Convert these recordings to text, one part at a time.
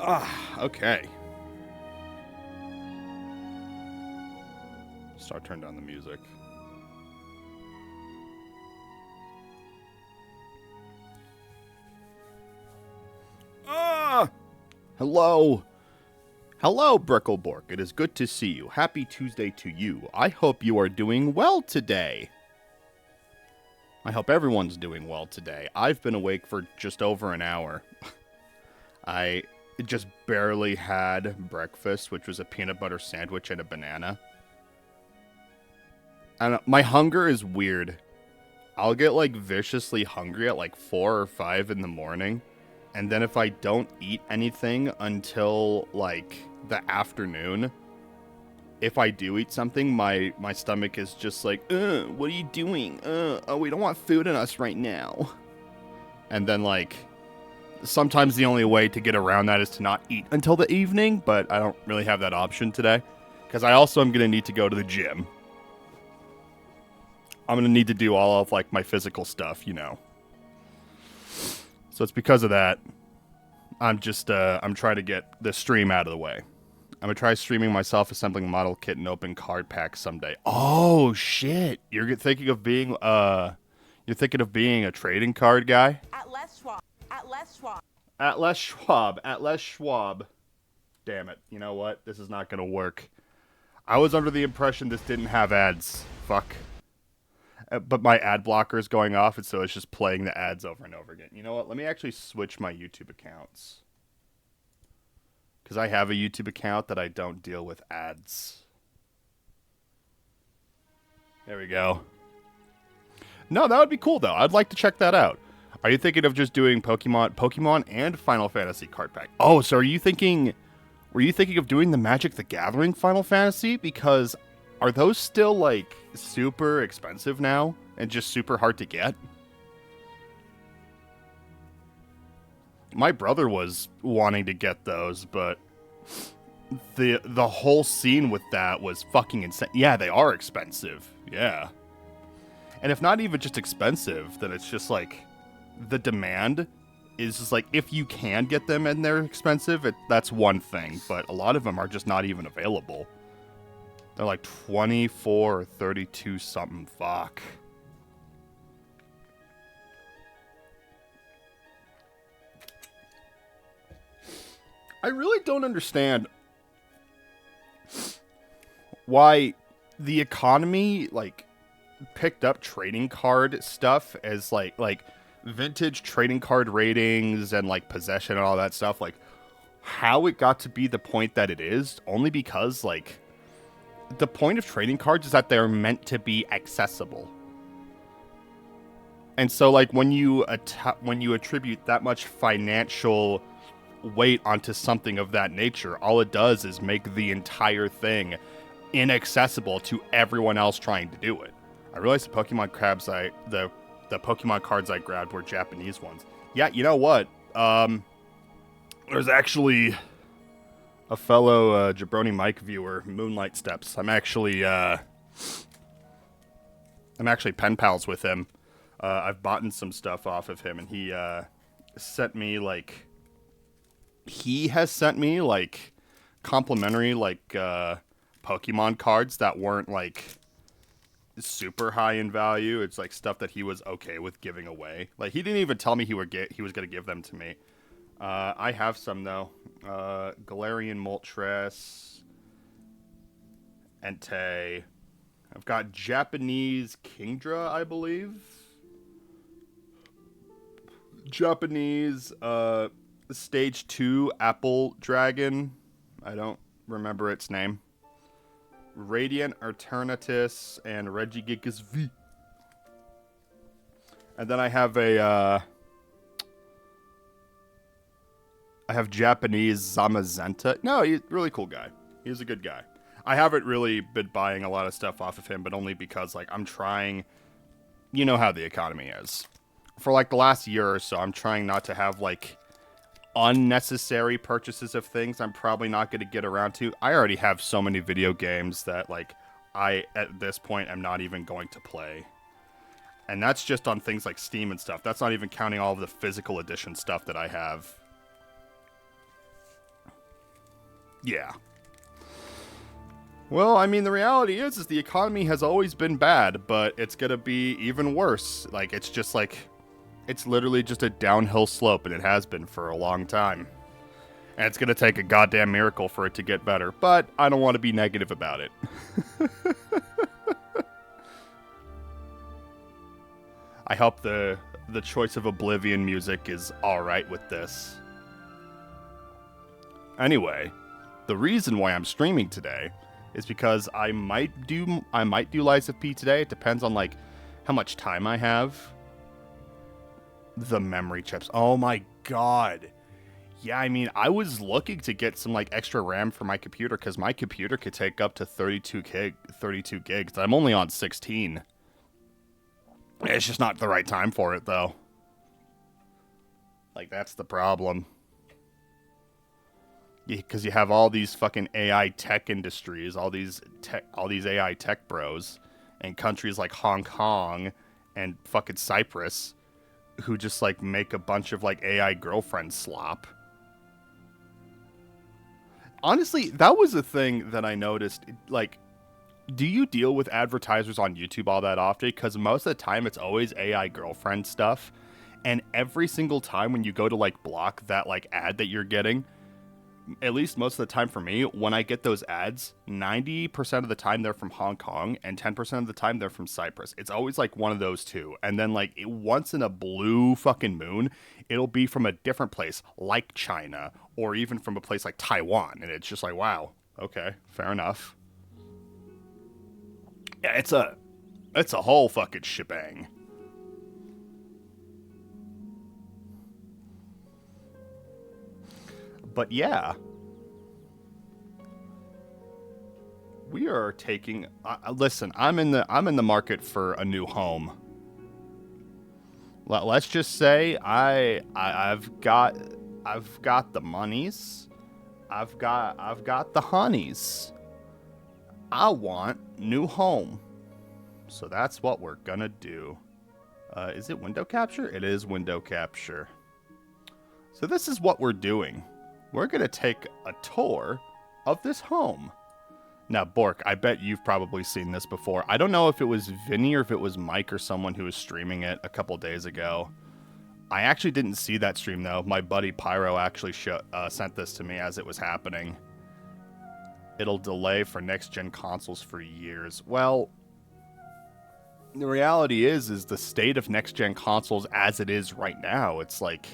Okay. Turn down the music. Ah! Hello! Hello, Bricklebork. It is good to see you. Happy Tuesday to you. I hope you are doing well today. I hope everyone's doing well today. I've been awake for just over an hour. I just barely had breakfast, which was a peanut butter sandwich and a banana. And my hunger is weird. I'll get like viciously hungry at like 4 or 5 in the morning. And then if I don't eat anything until like the afternoon, if I do eat something, my stomach is just like, what are you doing? Oh, we don't want food in us right now. And then like, sometimes the only way to get around that is to not eat until the evening, but I don't really have that option today. Because I also am going to need to go to the gym. I'm going to need to do all of like my physical stuff, you know. So it's because of that. I'm trying to get the stream out of the way. I'm going to try streaming myself assembling a model kit and open card packs someday. Oh shit. You're thinking of being a trading card guy? Atlas Schwab. Atlas Schwab. Atlas Schwab. Atlas Schwab. Damn it. You know what? This is not going to work. I was under the impression this didn't have ads. Fuck. But my ad blocker is going off, and so it's just playing the ads over and over again. You know what? Let me actually switch my YouTube accounts. Because I have a YouTube account that I don't deal with ads. There we go. No, that would be cool, though. I'd like to check that out. Are you thinking of just doing Pokemon and Final Fantasy card pack? Oh, so were you thinking of doing the Magic the Gathering Final Fantasy? Because are those still, like, super expensive now and just super hard to get? My brother was wanting to get those, but the whole scene with that was fucking insane. Yeah, they are expensive. Yeah. And if not even just expensive, then it's just like the demand is just like, if you can get them and they're expensive, that's one thing, but a lot of them are just not even available. They're like 24 or 32 something. Fuck. I really don't understand why the economy like picked up trading card stuff as like vintage trading card ratings and like possession and all that stuff, like how it got to be the point that it is, only because like the point of trading cards is that they're meant to be accessible. And so like when you attribute that much financial weight onto something of that nature, all it does is make the entire thing inaccessible to everyone else trying to do it. I realized the Pokemon Pokemon cards I grabbed were Japanese ones. Yeah, you know what? There's actually a fellow Jabroni Mike viewer, Moonlight Steps. I'm actually pen pals with him. I've bought some stuff off of him, and he sent me like complimentary Pokemon cards that weren't like super high in value. It's like stuff that he was okay with giving away. Like he didn't even tell me he was gonna give them to me. I have some though. Galarian Moltres, Entei. I've got Japanese Kingdra, I believe. Japanese Stage 2 Apple Dragon. I don't remember its name. Radiant Eternatus and Regigigas V. And then I have I have Japanese Zamazenta. No, he's a really cool guy. He's a good guy. I haven't really been buying a lot of stuff off of him, but only because like I'm trying, you know how the economy is. For like the last year or so, I'm trying not to have like unnecessary purchases of things I'm probably not going to get around to. I already have so many video games that like I at this point am not even going to play. And that's just on things like Steam and stuff. That's not even counting all of the physical edition stuff that I have. Yeah. Well, I mean, the reality is the economy has always been bad, but it's gonna be even worse. Like, it's just like, it's literally just a downhill slope, and it has been for a long time. And it's gonna take a goddamn miracle for it to get better, but I don't want to be negative about it. I hope the choice of Oblivion music is alright with this. Anyway, the reason why I'm streaming today is because I might do Lies of P today. It depends on like how much time I have. The memory chips. Oh my god. Yeah, I mean, I was looking to get some like extra RAM for my computer because my computer could take up to 32 gigs. I'm only on 16. It's just not the right time for it though. Like, that's the problem. Because you have all these fucking AI tech industries, all these AI tech bros, and countries like Hong Kong and fucking Cyprus, who just like make a bunch of like AI girlfriend slop. Honestly, that was a thing that I noticed. Like, do you deal with advertisers on YouTube all that often? Because most of the time it's always AI girlfriend stuff, and every single time when you go to like block that like ad that you're getting, at least most of the time for me, when I get those ads, 90% of the time they're from Hong Kong and 10% of the time they're from Cyprus. It's always like one of those two. And then like once in a blue fucking moon, it'll be from a different place like China or even from a place like Taiwan. And it's just like, wow, okay, fair enough. Yeah, it's a whole fucking shebang. But yeah, we are taking. Listen, I'm in the market for a new home. Let's just say I've got the monies. I've got the honeys. I want new home. So that's what we're gonna do. Is it window capture? It is window capture. So this is what we're doing. We're going to take a tour of this home. Now, Bork, I bet you've probably seen this before. I don't know if it was Vinny or if it was Mike or someone who was streaming it a couple days ago. I actually didn't see that stream, though. My buddy Pyro actually sent this to me as it was happening. It'll delay for next-gen consoles for years. Well, the reality is the state of next-gen consoles as it is right now, it's like...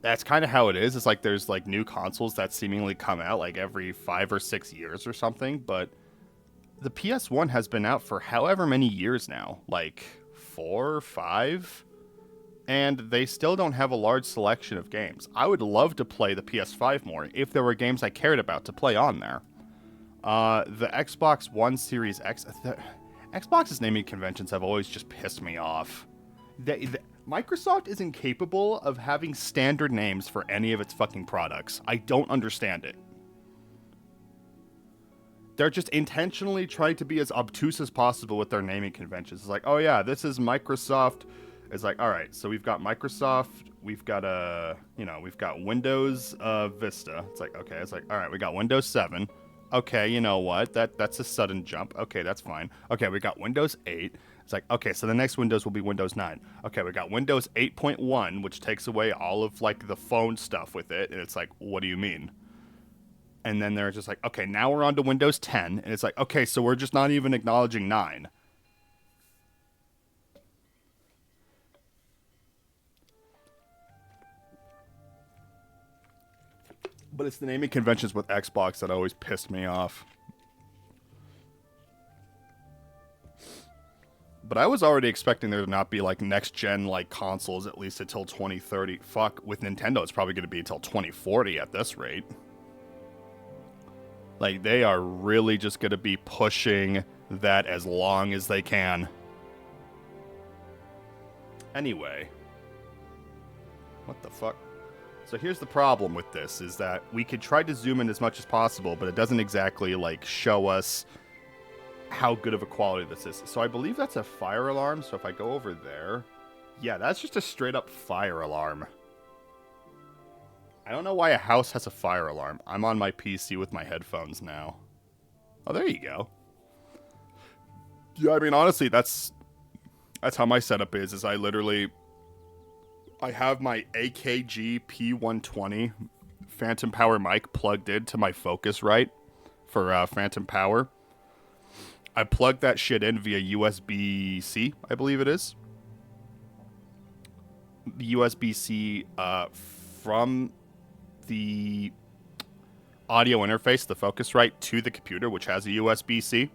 That's kind of how it is. It's like there's like new consoles that seemingly come out like every 5 or 6 years or something, but the PS1 has been out for however many years now, like 4 or 5, and they still don't have a large selection of games. I would love to play the PS5 more if there were games I cared about to play on there. The Xbox One Series X, Xbox's naming conventions have always just pissed me off. Microsoft is incapable of having standard names for any of its fucking products. I don't understand it. They're just intentionally trying to be as obtuse as possible with their naming conventions. It's like, oh yeah, this is Microsoft. It's like, all right, so we've got Microsoft, we've got we've got Windows Vista. It's like, okay, it's like, all right, we got Windows 7. Okay, you know what? That's a sudden jump. Okay, that's fine. Okay, we got Windows 8. It's like, okay, so the next Windows will be Windows 9. Okay, we got Windows 8.1, which takes away all of, like, the phone stuff with it. And it's like, what do you mean? And then they're just like, okay, now we're on to Windows 10. And it's like, okay, so we're just not even acknowledging 9. But it's the naming conventions with Xbox that always pissed me off. But I was already expecting there to not be, like, next-gen, like, consoles at least until 2030. Fuck, with Nintendo, it's probably going to be until 2040 at this rate. Like, they are really just going to be pushing that as long as they can. Anyway. What the fuck? So here's the problem with this, is that we could try to zoom in as much as possible, but it doesn't exactly, like, show us how good of a quality this is. So I believe that's a fire alarm, so if I go over there... Yeah, that's just a straight up fire alarm. I don't know why a house has a fire alarm. I'm on my PC with my headphones now. Oh, there you go. Yeah, I mean, honestly, that's how my setup is I have my AKG P120 Phantom Power mic plugged into my Focusrite for Phantom Power. I plugged that shit in via USB-C, I believe it is. USB-C from the audio interface, the Focusrite, to the computer, which has a USB-C.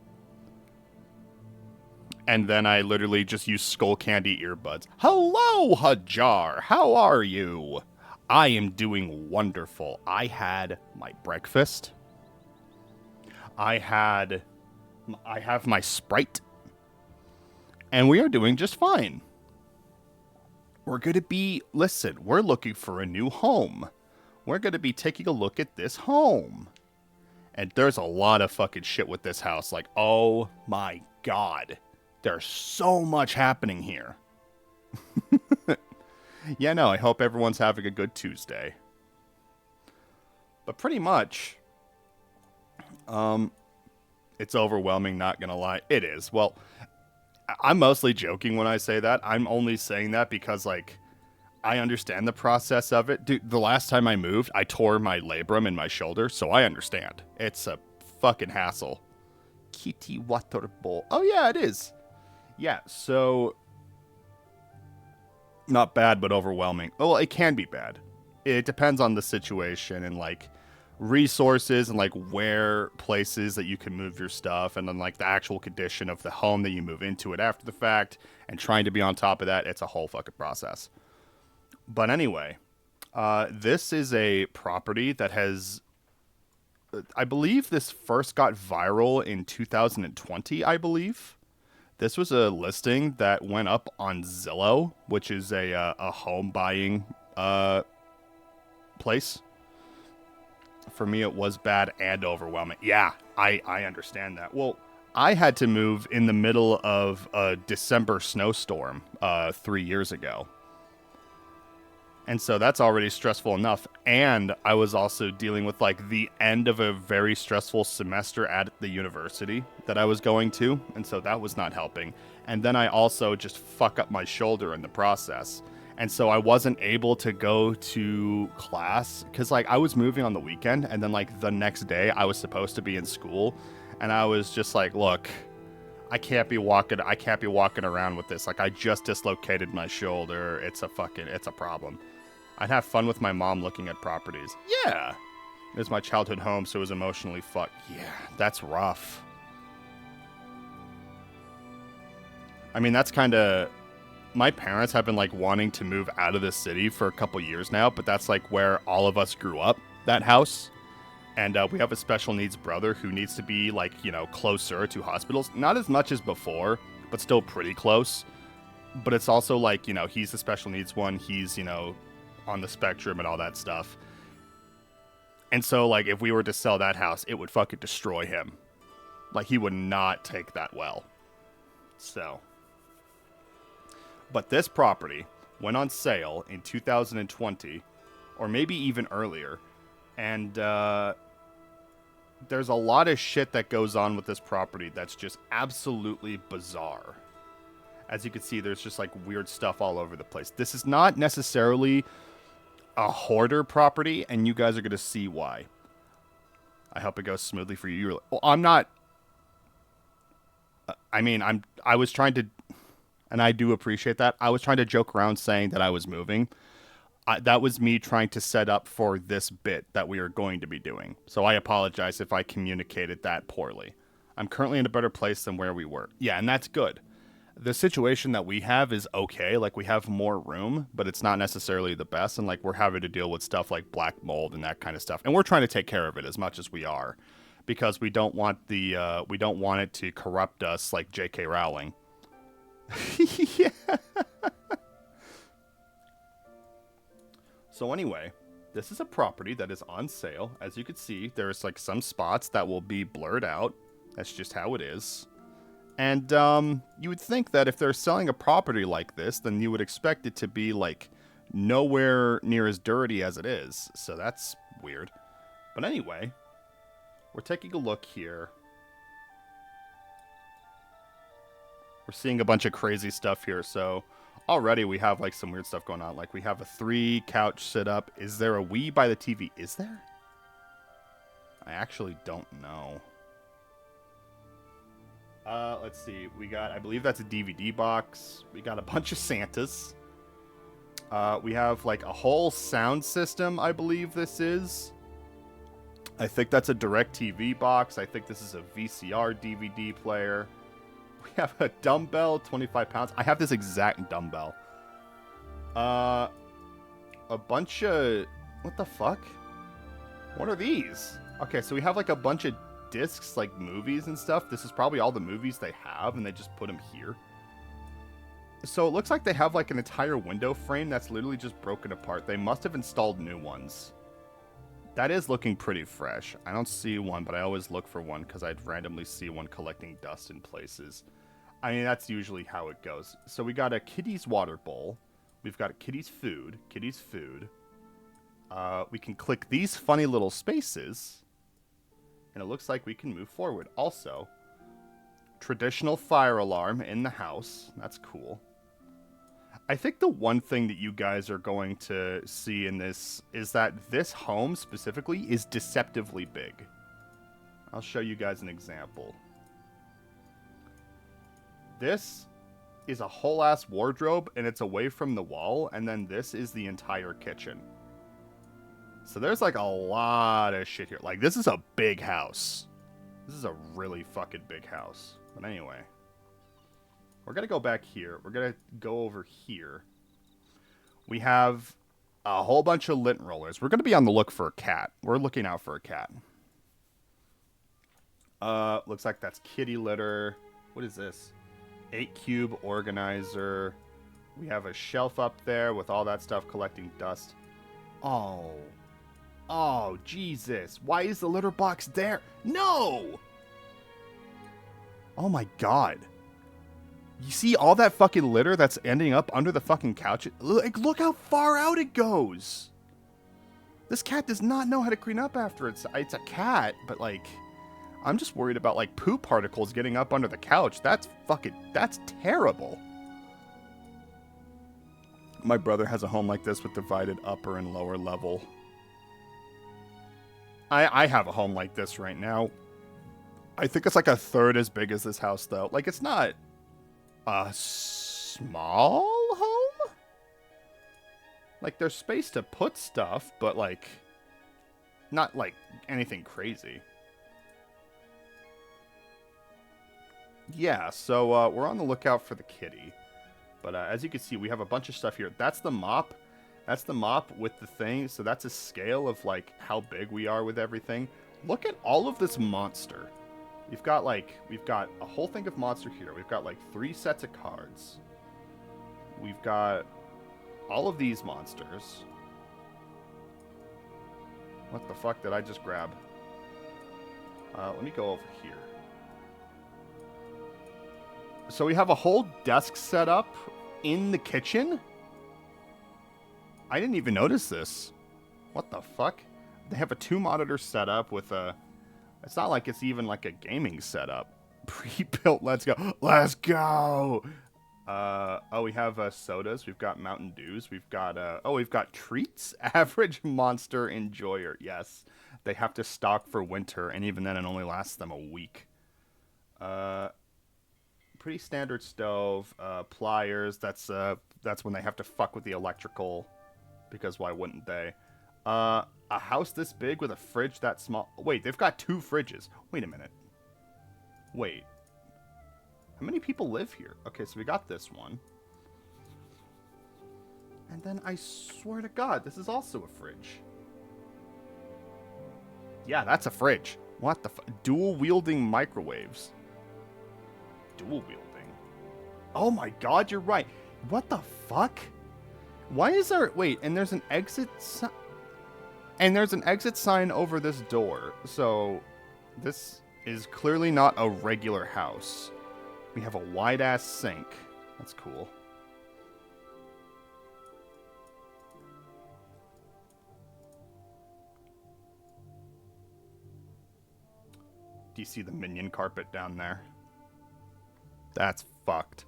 And then I literally just use Skull Candy earbuds. Hello, Hajar. How are you? I am doing wonderful. I had my breakfast. I have my Sprite. And we are doing just fine. We're looking for a new home. We're going to be taking a look at this home. And there's a lot of fucking shit with this house. Like, oh my god. There's so much happening here. Yeah, no, I hope everyone's having a good Tuesday. But pretty much, it's overwhelming, not gonna lie. It is. Well, I'm mostly joking when I say that. I'm only saying that because, like, I understand the process of it. Dude, the last time I moved, I tore my labrum in my shoulder, so I understand. It's a fucking hassle. Kitty water bowl. Oh, yeah, it is. Yeah, so not bad, but overwhelming. Well, it can be bad. It depends on the situation and, like, resources and, like, where places that you can move your stuff and then, like, the actual condition of the home that you move into it after the fact and trying to be on top of that. It's a whole fucking process. But anyway, this is a property that has, I believe this first got viral in 2020, I believe. This was a listing that went up on Zillow, which is a home buying place. For me, it was bad and overwhelming. Yeah, I understand that. Well, I had to move in the middle of a December snowstorm 3 years ago. And so that's already stressful enough. And I was also dealing with, like, the end of a very stressful semester at the university that I was going to. And so that was not helping. And then I also just fuck up my shoulder in the process. And so I wasn't able to go to class because, like, I was moving on the weekend. And then, like, the next day I was supposed to be in school. And I was just like, look, I can't be walking around with this. Like, I just dislocated my shoulder. It's a problem. I'd have fun with my mom looking at properties. Yeah. It was my childhood home, so it was emotionally fucked. Yeah, that's rough. I mean, that's kind of... My parents have been, like, wanting to move out of the city for a couple years now, but that's, like, where all of us grew up, that house. And we have a special needs brother who needs to be, like, you know, closer to hospitals. Not as much as before, but still pretty close. But it's also, like, you know, he's the special needs one. He's, you know, on the spectrum and all that stuff. And so, like, if we were to sell that house, it would fucking destroy him. Like, he would not take that well. So. But this property went on sale in 2020, or maybe even earlier. And there's a lot of shit that goes on with this property that's just absolutely bizarre. As you can see, there's just, like, weird stuff all over the place. This is not necessarily a hoarder property, and you guys are going to see why. I hope it goes smoothly for you. Well, I'm not... I was trying to... And I do appreciate that. I was trying to joke around saying that I was moving. That was me trying to set up for this bit that we are going to be doing. So I apologize if I communicated that poorly. I'm currently in a better place than where we were. Yeah, and that's good. The situation that we have is okay. Like, we have more room, but it's not necessarily the best. And, like, we're having to deal with stuff like black mold and that kind of stuff. And we're trying to take care of it as much as we are, because we don't want it to corrupt us like J.K. Rowling. Yeah. So anyway, this is a property that is on sale. As you can see, there's, like, some spots that will be blurred out. That's just how it is. And you would think that if they're selling a property like this, then you would expect it to be, like, nowhere near as dirty as it is. So that's weird. But anyway, we're taking a look here. We're seeing a bunch of crazy stuff here. So already we have like some weird stuff going on. Like we have a 3 couch sit up. Is there a Wii by the TV? Is there? I actually don't know. Let's see. We got, I believe that's a DVD box. We got a bunch of Santas. We have like a whole sound system, I believe this is. I think that's a DirecTV box. I think this is a VCR DVD player. We have a dumbbell, 25 pounds. I have this exact dumbbell. A bunch of... What the fuck? What are these? Okay, so we have like a bunch of discs, like movies and stuff. This is probably all the movies they have, and they just put them here. So it looks like they have like an entire window frame that's literally just broken apart. They must have installed new ones. That is looking pretty fresh. I don't see one, but I always look for one because I'd randomly see one collecting dust in places. I mean, that's usually how it goes. So we got a kitty's water bowl. We've got a kitty's food. We can click these funny little spaces. And it looks like we can move forward. Also, traditional fire alarm in the house. That's cool. I think the one thing that you guys are going to see in this is that this home specifically is deceptively big. I'll show you guys an example. This is a whole ass wardrobe and it's away from the wall, and then this is the entire kitchen. So there's like a lot of shit here. Like, this is a big house. This is a really fucking big house. But anyway, we're going to go back here. We're going to go over here. We have a whole bunch of lint rollers. We're going to be on the look for a cat. We're looking out for a cat. Looks like that's kitty litter. What is this? 8-cube organizer. We have a shelf up there with all that stuff collecting dust. Oh, Jesus. Why is the litter box there? No! Oh my god. You see all that fucking litter that's ending up under the fucking couch? Like, look how far out it goes. This cat does not know how to clean up after it's a cat, but like, I'm just worried about like poop particles getting up under the couch. That's terrible. My brother has a home like this with divided upper and lower level. I have a home like this right now. I think it's like a third as big as this house, though. Like, it's not a small home. Like, there's space to put stuff, but, like, not, like, anything crazy. Yeah, so we're on the lookout for the kitty. But as you can see, we have a bunch of stuff here. That's the mop. That's the mop with the thing. So that's a scale of, like, how big we are with everything. Look at all of this monster. We've got a whole thing of monster here. We've got, like, 3 sets of cards. We've got all of these monsters. What the fuck did I just grab? Let me go over here. So we have a whole desk set up in the kitchen? I didn't even notice this. What the fuck? They have a 2-monitor setup with a... It's not like it's even like a gaming setup. Pre-built, let's go. Let's go! Oh, we have sodas. We've got Mountain Dews. We've got, we've got treats. Average monster enjoyer. Yes. They have to stock for winter, and even then it only lasts them a week. Pretty standard stove. Pliers. That's when they have to fuck with the electrical. Because why wouldn't they? A house this big with a fridge that small. Wait, they've got 2 fridges. Wait a minute. Wait. How many people live here? Okay, so we got this one. And then I swear to God, this is also a fridge. Yeah, that's a fridge. What the fuck? Dual wielding microwaves. Dual wielding. Oh my God, you're right. What the fuck? Why is there... Wait, and there's an exit sign... And there's an exit sign over this door. So, this is clearly not a regular house. We have a wide-ass sink. That's cool. Do you see the minion carpet down there? That's fucked.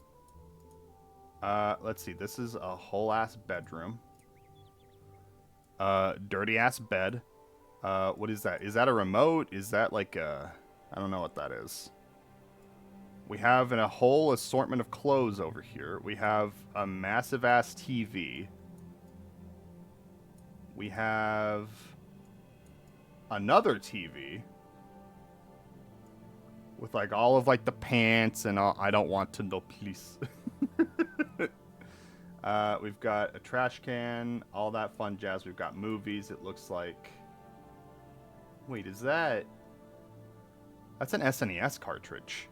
Let's see. This is a whole ass bedroom. Dirty ass bed. What is that? Is that a remote? Is that like a... I don't know what that is. We have a whole assortment of clothes over here. We have a massive ass TV. We have another TV with like all of like the pants and all. I don't want to know, please. We've got a trash can, all that fun jazz. We've got movies. It looks like... Wait, is that... That's an SNES cartridge.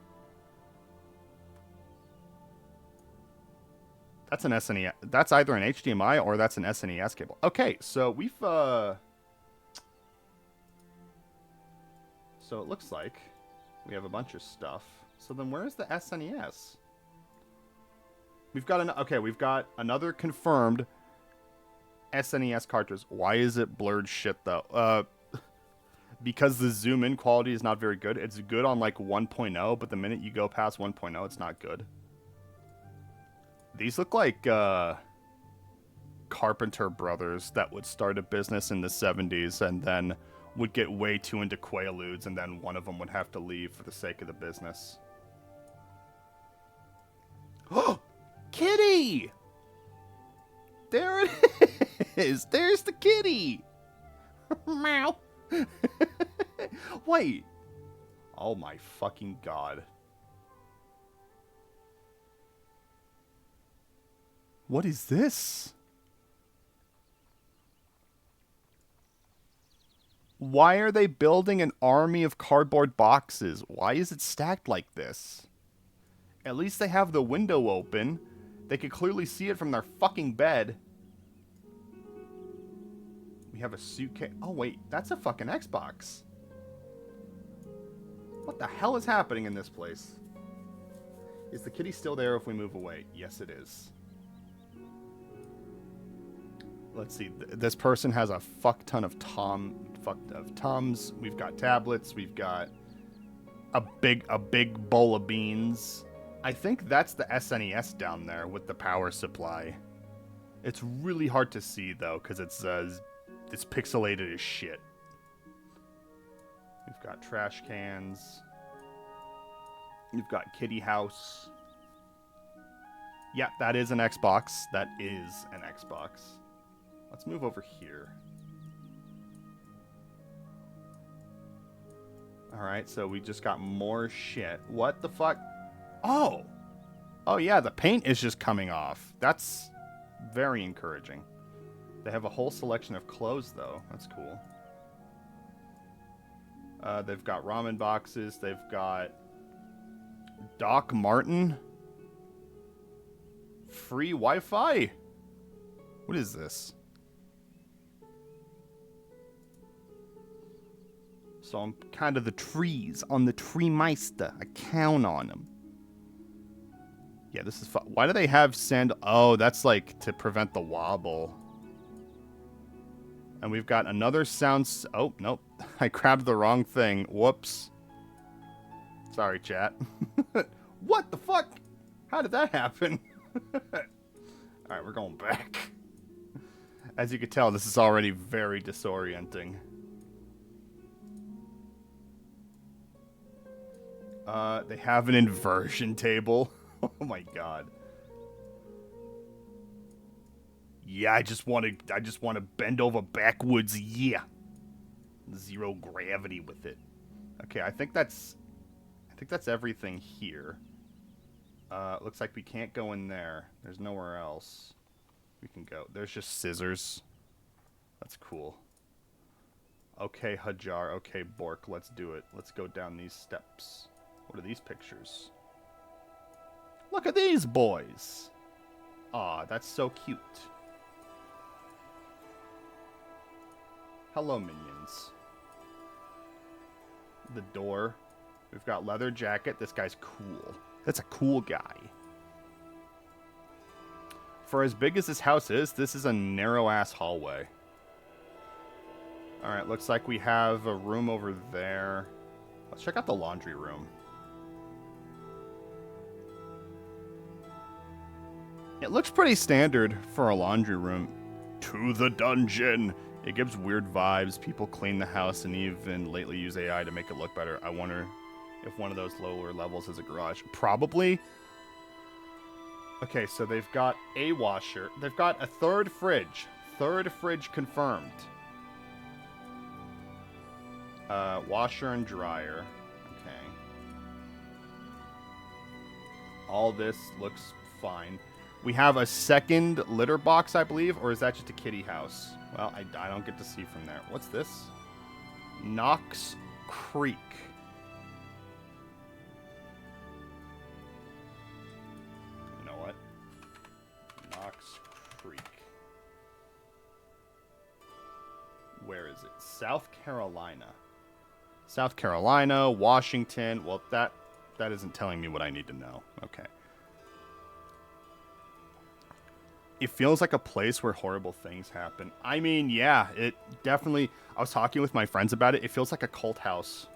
That's an SNES. That's either an HDMI or that's an SNES cable. Okay, so we've... So it looks like we have a bunch of stuff. So then where's the SNES? We've got another confirmed SNES cartridge. Why is it blurred shit, though? Because the zoom in quality is not very good. It's good on like 1.0, but the minute you go past 1.0, it's not good. These look like Carpenter brothers that would start a business in the 70s and then would get way too into Quaaludes, and then one of them would have to leave for the sake of the business. Oh! Kitty! There it is! There's the kitty! Meow! Wait. Oh my fucking god. What is this? Why are they building an army of cardboard boxes? Why is it stacked like this? At least they have the window open. They could clearly see it from their fucking bed. We have a suitcase. Oh, wait. That's a fucking Xbox. What the hell is happening in this place? Is the kitty still there if we move away? Yes, it is. Let's see. This person has a fuck ton of Tums. We've got tablets. We've got a big bowl of beans. I think that's the SNES down there with the power supply. It's really hard to see though, because it's pixelated as shit. We've got trash cans. We've got kitty house. Yeah, that is an Xbox. That is an Xbox. Let's move over here. Alright, so we just got more shit. What the fuck? Oh! Oh yeah, the paint is just coming off. That's very encouraging. They have a whole selection of clothes, though. That's cool. They've got ramen boxes. They've got Doc Martin. Free Wi-Fi? What is this? So I'm kind of the trees on the Tree Meister. I count on them. Yeah, this is fun. Why do they have sand? Oh, that's like to prevent the wobble. And we've got another sound. Oh, nope. I grabbed the wrong thing. Whoops. Sorry, chat. What the fuck? How did that happen? Alright, we're going back. As you can tell, this is already very disorienting. They have an inversion table. Oh my god. Yeah, I just want to bend over backwards. Yeah. Zero gravity with it. Okay, I think that's everything here. Looks like we can't go in there. There's nowhere else we can go. There's just scissors. That's cool. Okay, Hajar. Okay, Bork. Let's do it. Let's go down these steps. What are these pictures? Look at these boys. Aw, that's so cute. Hello, minions. The door. We've got leather jacket. This guy's cool. That's a cool guy. For as big as this house is, this is a narrow-ass hallway. Alright, looks like we have a room over there. Let's check out the laundry room. It looks pretty standard for a laundry room. To the dungeon! It gives weird vibes. People clean the house and even lately use AI to make it look better. I wonder if one of those lower levels is a garage. Probably. Okay, so they've got a washer. They've got a third fridge. Third fridge confirmed. Washer and dryer. Okay. All this looks fine. We have a second litter box, I believe, or is that just a kitty house? Well, I don't get to see from there. What's this? Knox Creek. You know what? Knox Creek. Where is it? South Carolina. South Carolina, Washington. Well, that isn't telling me what I need to know. Okay. It feels like a place where horrible things happen. I mean, yeah, it definitely... I was talking with my friends about it. It feels like a cult house.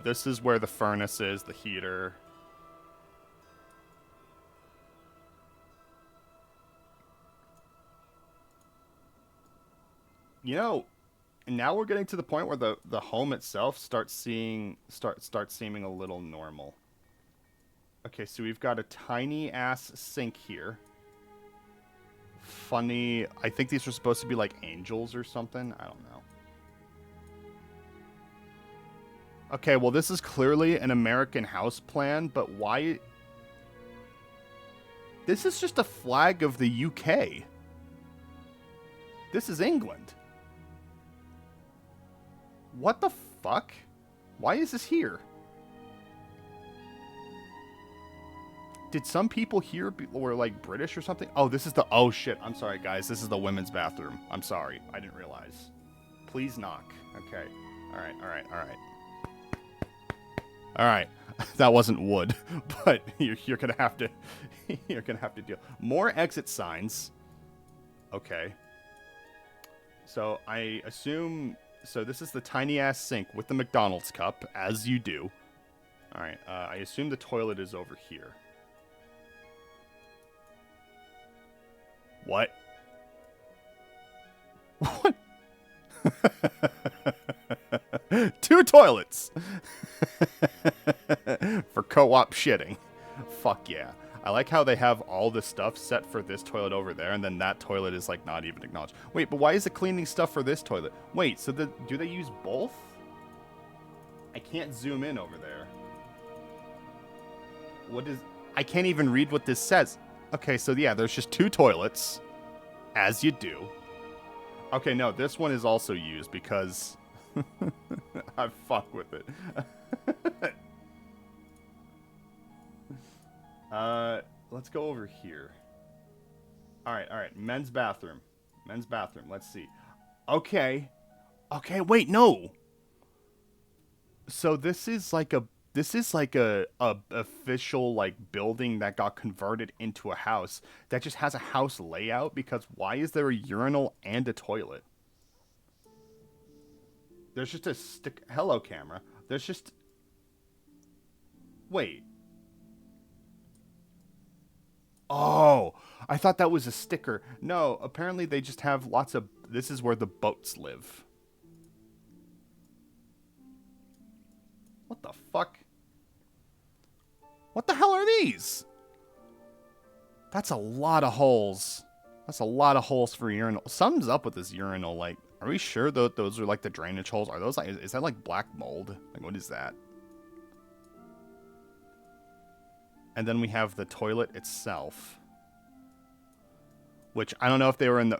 This is where the furnace is, the heater. You know, now we're getting to the point where the home itself starts seeming a little normal. Okay, so we've got a tiny-ass sink here. Funny... I think these are supposed to be like angels or something. I don't know. Okay, well, this is clearly an American house plan, but why... This is just a flag of the UK. This is England. What the fuck? Why is this here? Did some people here were like British or something? Oh, this is the... Oh, shit. I'm sorry, guys. This is the women's bathroom. I'm sorry. I didn't realize. Please knock. Okay. All right, all right, all right. All right. That wasn't wood, but you're going to have to... You're going to have to deal. More exit signs. Okay. So I assume... So this is the tiny-ass sink with the McDonald's cup, as you do. All right. I assume the toilet is over here. What? What? 2 toilets! For co-op shitting. Fuck yeah. I like how they have all the stuff set for this toilet over there, and then that toilet is, like, not even acknowledged. Wait, but why is the cleaning stuff for this toilet? Wait, so do they use both? I can't zoom in over there. What is... I can't even read what this says. Okay, so yeah, there's just 2 toilets, as you do. Okay, no, this one is also used because I fuck with it. Let's go over here. All right, men's bathroom. Men's bathroom, let's see. Okay, wait, no. So this is like a official like building that got converted into a house that just has a house layout, because why is there a urinal and a toilet? There's just a stick. Hello, camera. There's just... Wait. Oh, I thought that was a sticker. No, apparently they just have lots of... This is where the boats live. What the fuck? What the hell are these? That's a lot of holes. That's a lot of holes for urinal. Something's up with this urinal. Like, are we sure that those are like the drainage holes? Are those like... Is that like black mold? Like, what is that? And then we have the toilet itself, which I don't know if they were in the...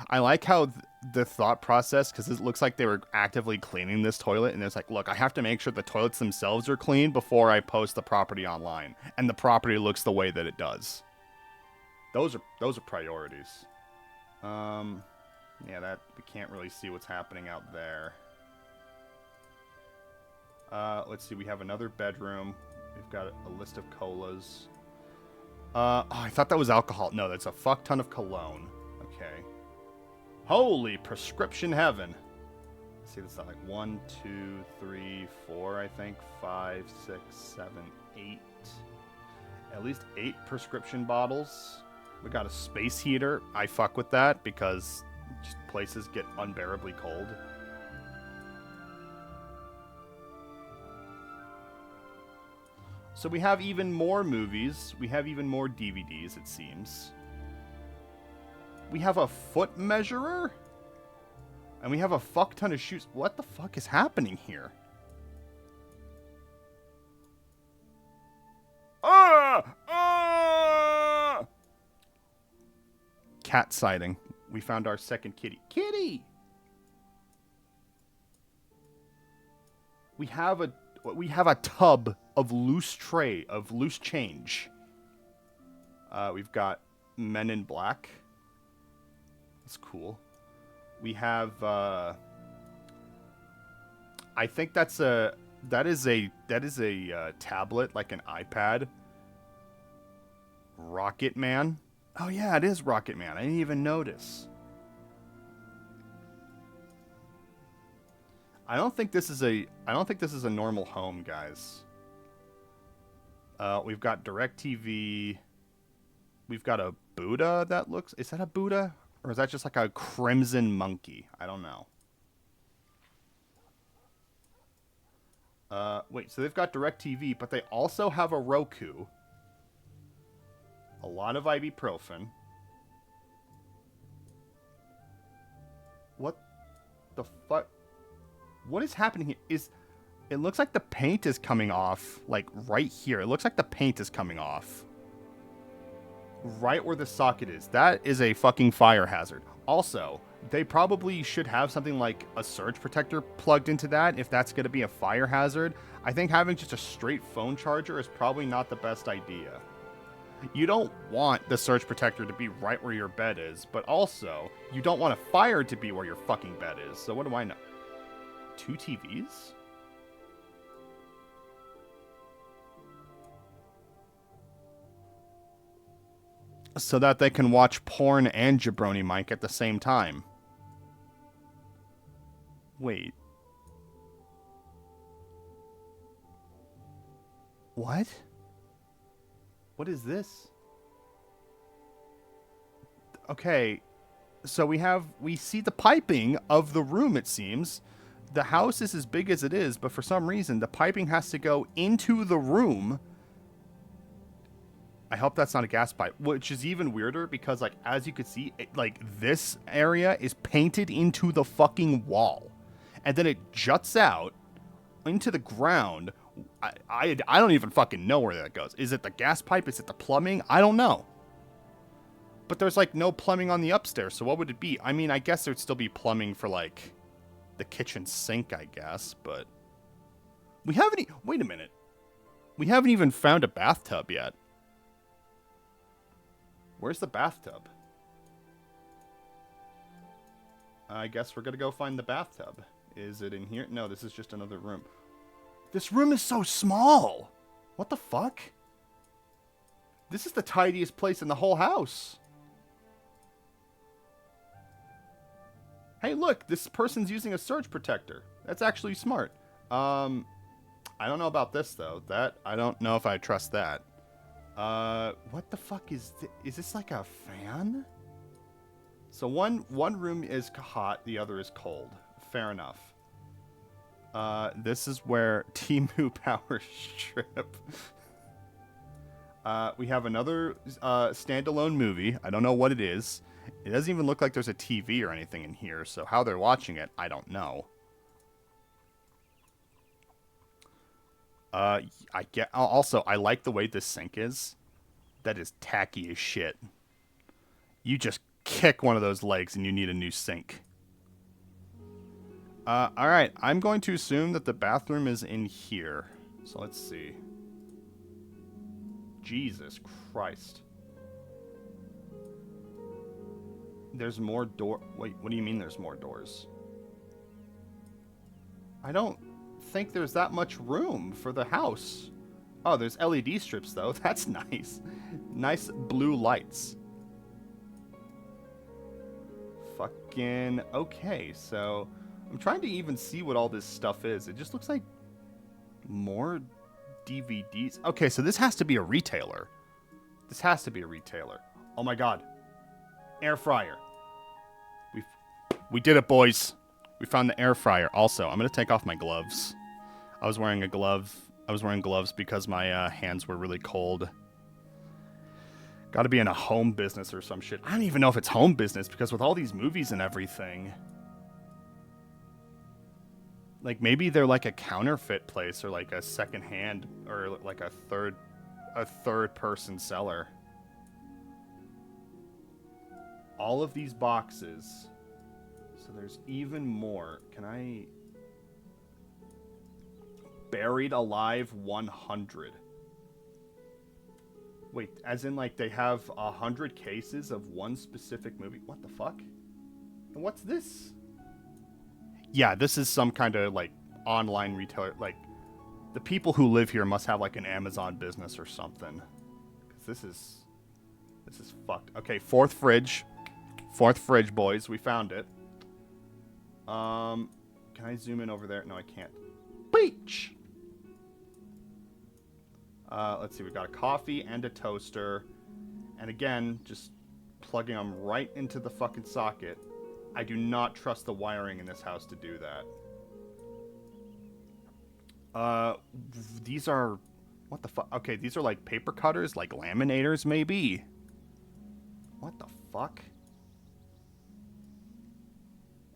I like how the thought process, because it looks like they were actively cleaning this toilet, and it's like, look, I have to make sure the toilets themselves are clean before I post the property online, and the property looks the way that it does. Those are priorities. Yeah, that we can't really see what's happening out there. Let's see, we have another bedroom. We've got a list of colas. Oh, I thought that was alcohol. No, that's a fuck ton of cologne. Okay. Holy prescription heaven. see, this is like 1, 2, 3, 4, I think. 5, 6, 7, 8. At least 8 prescription bottles. We got a space heater. I fuck with that because just places get unbearably cold. So we have even more movies. We have even more DVDs, it seems. We have a foot measurer? And we have a fuck ton of shoes. What the fuck is happening here? Cat sighting. We found our second kitty. Kitty! We have a tub of loose change. We've got Men in Black. That's cool. We have I think that is a tablet, like an iPad. Rocket Man. Oh yeah, it is Rocket Man. I didn't even notice. I don't think this is a normal home, guys. We've got DirecTV. We've got a Buddha that looks... Is that a Buddha? Or is that just like a crimson monkey? I don't know. Wait, so they've got DirecTV, but they also have a Roku. A lot of ibuprofen. What the fuck? What is happening here? It looks like the paint is coming off, like, right here. It looks like the paint is coming off. Right where the socket is. That is a fucking fire hazard. Also, they probably should have something like a surge protector plugged into that if that's going to be a fire hazard. I think having just a straight phone charger is probably not the best idea. You don't want the surge protector to be right where your bed is, but also, you don't want a fire to be where your fucking bed is. So what do I know? 2 TVs? So that they can watch porn and Jabroni Mike at the same time. Wait. What? What is this? Okay. So we see the piping of the room, it seems. The house is as big as it is, but for some reason, the piping has to go into the room. I hope that's not a gas pipe, which is even weirder because, like, as you could see, this area is painted into the fucking wall. And then it juts out into the ground. I don't even fucking know where that goes. Is it the gas pipe? Is it the plumbing? I don't know. But there's, like, no plumbing on the upstairs, so what would it be? I mean, I guess there'd still be plumbing for, like, the kitchen sink, I guess, but... Wait a minute. We haven't even found a bathtub yet. Where's the bathtub? I guess we're gonna go find the bathtub. Is it in here? No, this is just another room. This room is so small! What the fuck? This is the tidiest place in the whole house. Hey, look, this person's using a surge protector. That's actually smart. I don't know about this, though. I don't know if I trust that. What the fuck is this? Is this like a fan? So one room is hot, the other is cold. Fair enough. This is where Temu Power Strip. We have another standalone movie. I don't know what it is. It doesn't even look like there's a TV or anything in here, so how they're watching it, I don't know. Also, I like the way this sink is. That is tacky as shit. You just kick one of those legs and you need a new sink. Alright, I'm going to assume that the bathroom is in here. So let's see. Jesus Christ. There's more door... Wait, what do you mean there's more doors? I don't think there's that much room for the house. Oh, there's LED strips, though. That's nice. Nice blue lights. Fucking... Okay, so... I'm trying to even see what all this stuff is. It just looks like more DVDs. Okay, so this has to be a retailer. This has to be a retailer. Oh my god. Air fryer. We did it, boys. We found the air fryer. Also, I'm going to take off my gloves. I was wearing gloves because my hands were really cold. Got to be in a home business or some shit. I don't even know if it's home business because with all these movies and everything, like maybe they're like a counterfeit place or like a secondhand or like a third person seller. All of these boxes. So there's even more. Can I... Buried Alive 100. Wait, as in like they have 100 cases of one specific movie? What the fuck? And what's this? Yeah, this is some kind of like online retailer. Like the people who live here must have like an Amazon business or something. Because this is fucked. Okay, fourth fridge, boys. We found it. Can I zoom in over there? No, I can't. Beach. Let's see. We've got a coffee and a toaster, and again, just plugging them right into the fucking socket. I do not trust the wiring in this house to do that. These are... What the fuck? Okay, these are like paper cutters, like laminators, maybe. What the fuck?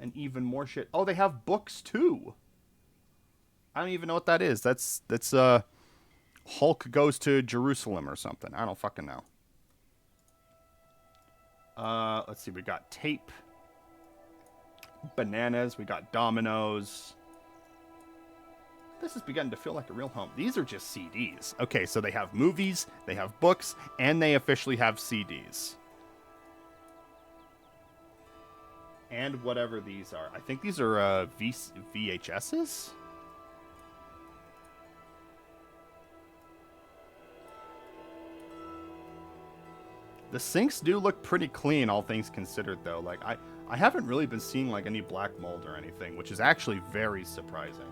And even more shit. Oh, they have books, too. I don't even know what that is. That's Hulk Goes to Jerusalem or something. I don't fucking know. Let's see. We got tape. Bananas. We got dominoes. This is beginning to feel like a real home. These are just CDs. Okay, so they have movies, they have books, and they officially have CDs. And whatever these are. I think these are VHSs? The sinks do look pretty clean, all things considered, though. Like, I haven't really been seeing, like, any black mold or anything, which is actually very surprising.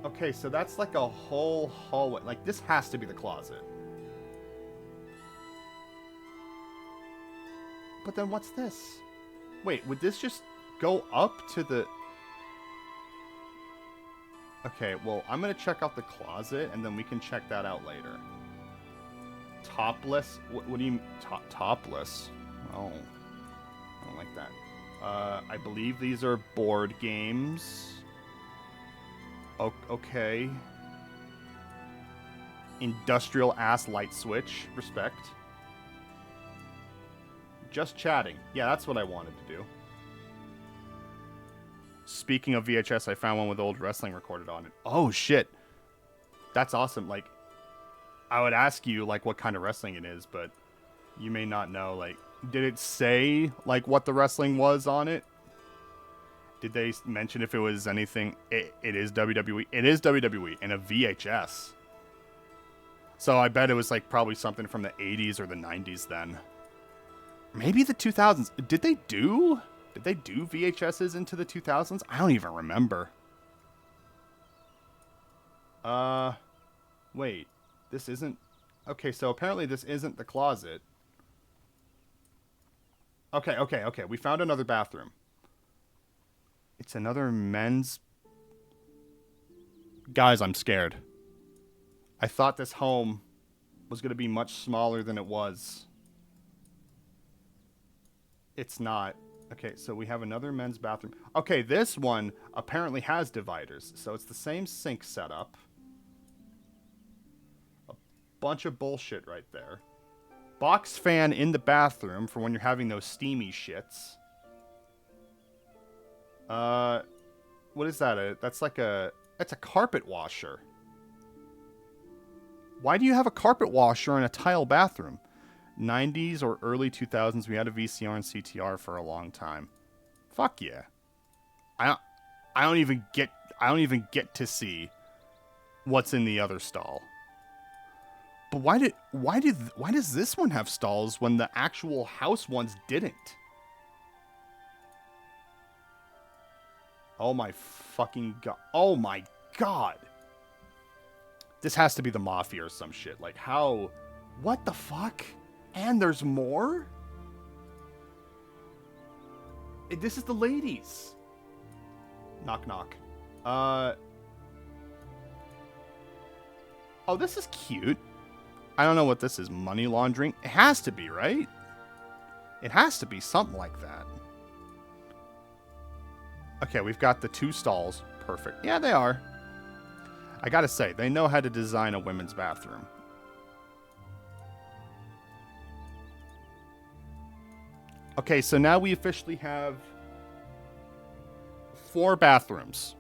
Okay, so that's like a whole hallway. Like, this has to be the closet. But then what's this? Wait, would this just go up to the... Okay, well, I'm going to check out the closet, and then we can check that out later. Topless? What do you mean? Topless? Oh. I don't like that. I believe these are board games. Okay. Industrial ass light switch. Respect. Just chatting. Yeah, that's what I wanted to do. Speaking of VHS, I found one with old wrestling recorded on it. Oh, shit. That's awesome. Like, I would ask you, like, what kind of wrestling it is, but you may not know. Like, did it say, like, what the wrestling was on it? Did they mention if it was anything? It is WWE. It is WWE in a VHS. So I bet it was, like, probably something from the 80s or the 90s then. Maybe the 2000s. Did they do VHSs into the 2000s? I don't even remember. Wait. This isn't... Okay, so apparently this isn't the closet. Okay. We found another bathroom. It's another men's... Guys, I'm scared. I thought this home was going to be much smaller than it was. It's not. Okay, so we have another men's bathroom. Okay, this one apparently has dividers. So it's the same sink setup. A bunch of bullshit right there. Box fan in the bathroom for when you're having those steamy shits. What is that? That's a carpet washer. Why do you have a carpet washer in a tile bathroom? 90s or early 2000s, we had a VCR and CTR for a long time. Fuck yeah. I don't even get to see what's in the other stall. But why does this one have stalls when the actual house ones didn't? Oh my fucking god. Oh my god. This has to be the mafia or some shit. Like, how... What the fuck? And there's more? This is the ladies. Knock, knock. Oh, this is cute. I don't know what this is. Money laundering? It has to be, right? It has to be something like that. Okay, we've got the 2 stalls. Perfect. Yeah, they are. I gotta say, they know how to design a women's bathroom. Okay, so now we officially have 4 bathrooms,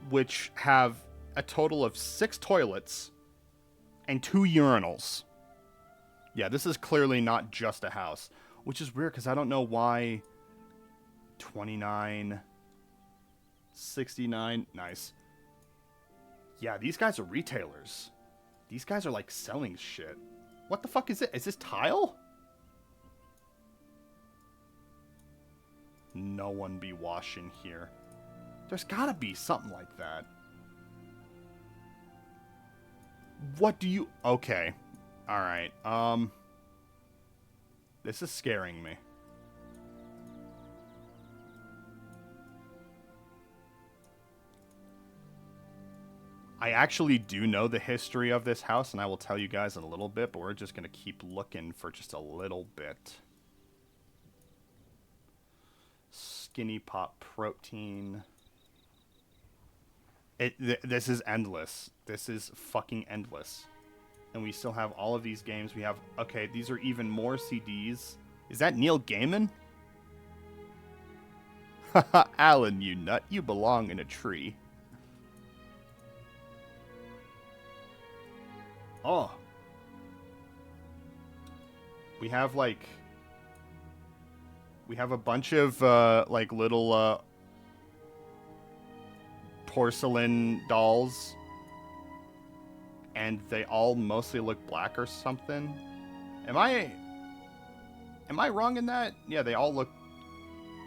which have a total of 6 toilets and 2 urinals. Yeah, this is clearly not just a house, which is weird because I don't know why 29, 69, nice. Yeah, these guys are retailers. These guys are like selling shit. What the fuck is it? Is this tile? No one be washing here. There's gotta be something like that. What do you... Okay. Alright, this is scaring me. I actually do know the history of this house, and I will tell you guys in a little bit, but we're just going to keep looking for just a little bit. Skinny Pop Protein. This is endless. This is fucking endless. And we still have all of these games. We have... Okay, these are even more CDs. Is that Neil Gaiman? Haha, Alan, you nut. You belong in a tree. Oh. We have, like... We have a bunch of, like, little, porcelain dolls. And they all mostly look black or something. Am I wrong in that? Yeah, they all look,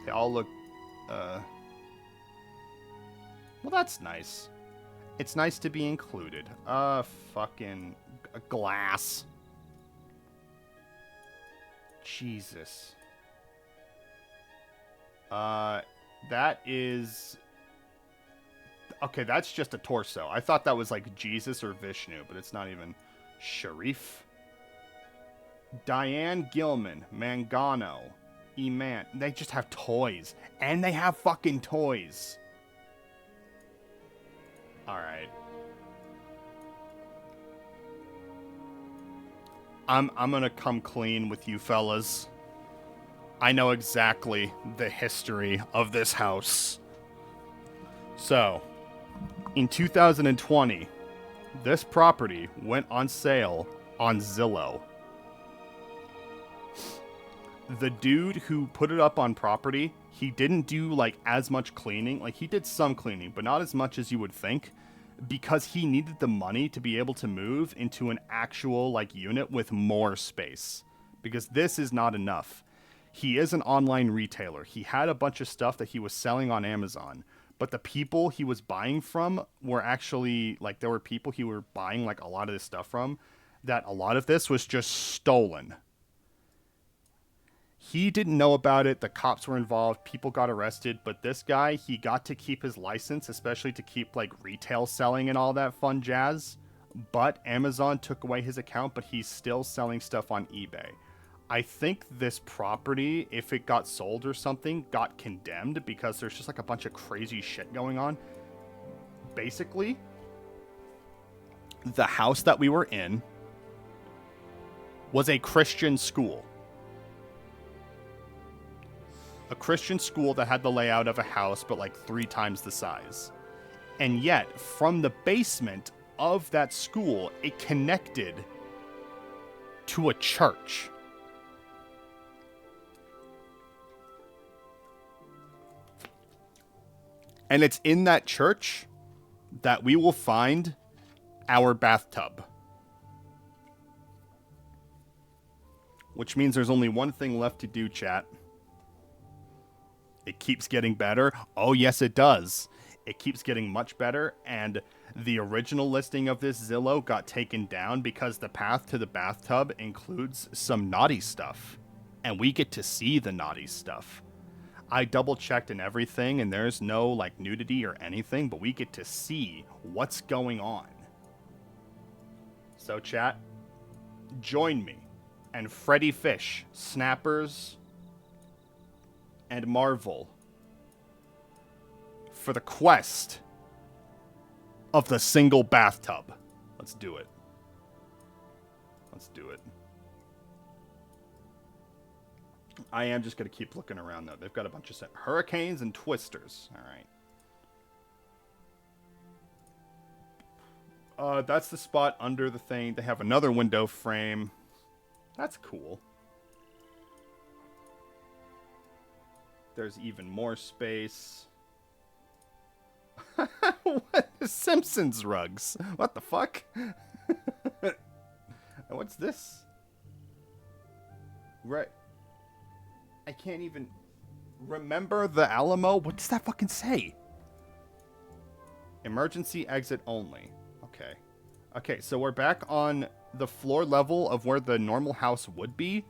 well, that's nice. It's nice to be included. Fucking glass. Jesus. That is... Okay, that's just a torso. I thought that was like Jesus or Vishnu, but it's not even. Sharif. Diane Gilman. Mangano. Eman. They just have toys. And they have fucking toys. Alright. I'm gonna come clean with you fellas. I know exactly the history of this house. So... In 2020, this property went on sale on Zillow. The dude who put it up on property, he didn't do like as much cleaning. Like he did some cleaning, but not as much as you would think, because he needed the money to be able to move into an actual like unit with more space, because this is not enough. He is an online retailer. He had a bunch of stuff that he was selling on Amazon. But the people he was buying from were actually, like, there were people he were buying, like, a lot of this stuff from, that a lot of this was just stolen. He didn't know about it. The cops were involved. People got arrested. But this guy, he got to keep his license, especially to keep, like, retail selling and all that fun jazz. But Amazon took away his account, but he's still selling stuff on eBay. I think this property, if it got sold or something, got condemned because there's just like a bunch of crazy shit going on. Basically, the house that we were in was a Christian school. A Christian school that had the layout of a house, but like 3 times the size. And yet, from the basement of that school, it connected to a church. And it's in that church that we will find our bathtub. Which means there's only one thing left to do, chat. It keeps getting better. Oh, yes, it does. It keeps getting much better, and the original listing of this Zillow got taken down because the path to the bathtub includes some naughty stuff, and we get to see the naughty stuff. I double checked and everything, and there's no like nudity or anything, but we get to see what's going on. So, chat, join me and Freddy Fish, Snappers, and Marvel for the quest of the single bathtub. Let's do it. Let's do it. I am just going to keep looking around, though. They've got a bunch of hurricanes and twisters. All right. That's the spot under the thing. They have another window frame. That's cool. There's even more space. What? Simpsons rugs. What the fuck? What's this? Right. I can't even remember the Alamo. What does that fucking say? Emergency exit only. Okay. Okay, so we're back on the floor level of where the normal house would be.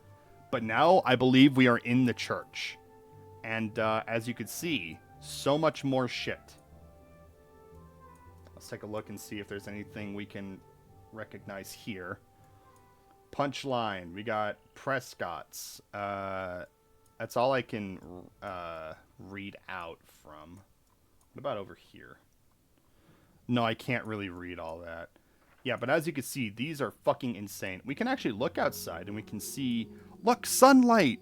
But now I believe we are in the church. And as you can see, so much more shit. Let's take a look and see if there's anything we can recognize here. Punchline. We got Prescott's. That's all I can read out from. What about over here? No, I can't really read all that. Yeah, but as you can see, these are fucking insane. We can actually look outside and we can see... Look, sunlight!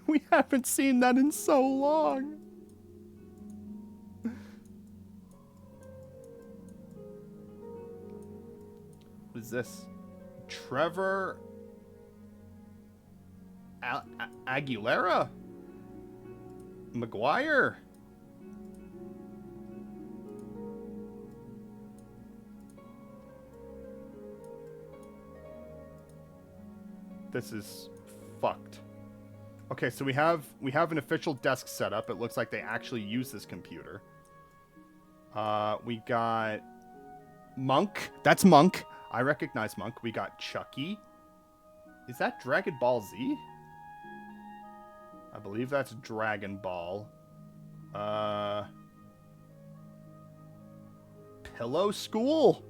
We haven't seen that in so long. What is this? Trevor... Aguilera? McGuire? This is fucked. Okay, so we have an official desk set up. It looks like they actually use this computer. We got Monk. That's Monk. I recognize Monk. We got Chucky. Is that Dragon Ball Z? I believe that's Dragon Ball. Pillow School?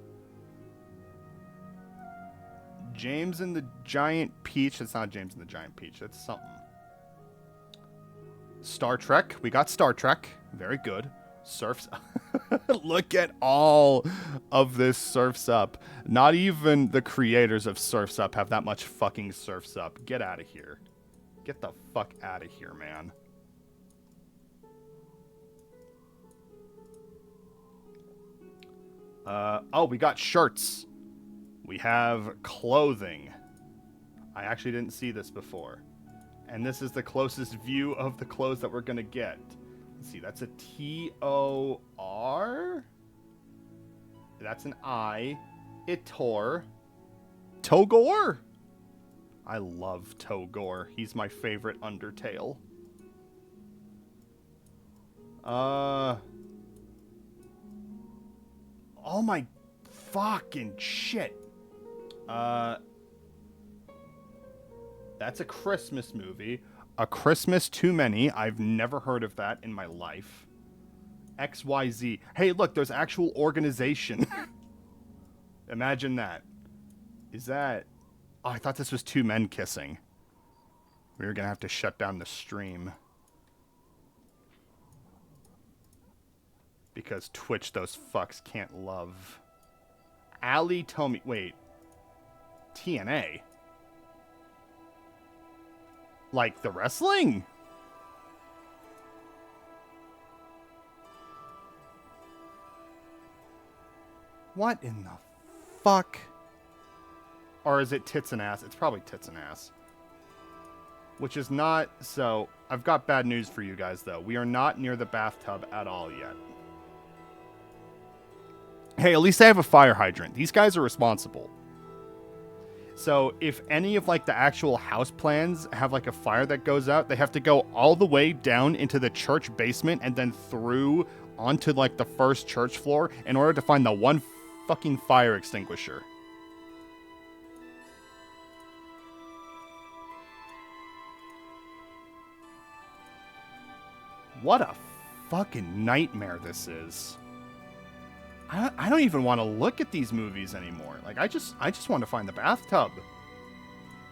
James and the Giant Peach. That's not James and the Giant Peach. That's something. Star Trek. We got Star Trek. Very good. Surfs. Look at all of this Surfs Up. Not even the creators of Surfs Up have that much fucking Surfs Up. Get out of here. Get the fuck out of here, man. Oh, we got shirts. We have clothing. I actually didn't see this before. And this is the closest view of the clothes that we're going to get. Let's see, that's a T-O-R? That's an I. Itor. Togor? I love Togor. He's my favorite Undertale. Oh my fucking shit. That's a Christmas movie. A Christmas Too Many. I've never heard of that in my life. XYZ. Hey, look, there's actual organization. Imagine that. Is that... Oh, I thought this was two men kissing. We were gonna have to shut down the stream. Because Twitch, those fucks can't love. Ali Tomy... Wait. TNA? Like the wrestling? What in the fuck? Or is it tits and ass? It's probably tits and ass. Which is not... So, I've got bad news for you guys, though. We are not near the bathtub at all yet. Hey, at least they have a fire hydrant. These guys are responsible. So if any of like the actual house plans have like a fire that goes out, they have to go all the way down into the church basement and then through onto like the first church floor in order to find the one fucking fire extinguisher. What a fucking nightmare this is. I don't even want to look at these movies anymore. Like I just want to find the bathtub.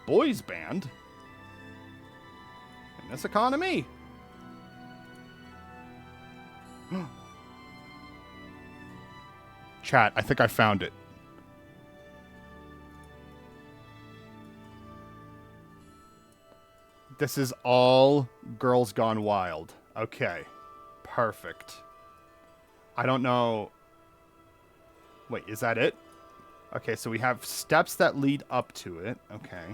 Boys band. In this economy. Chat, I think I found it. This is all Girls Gone Wild. Okay. Perfect. I don't know. Wait, is that it? Okay, so we have steps that lead up to it. Okay.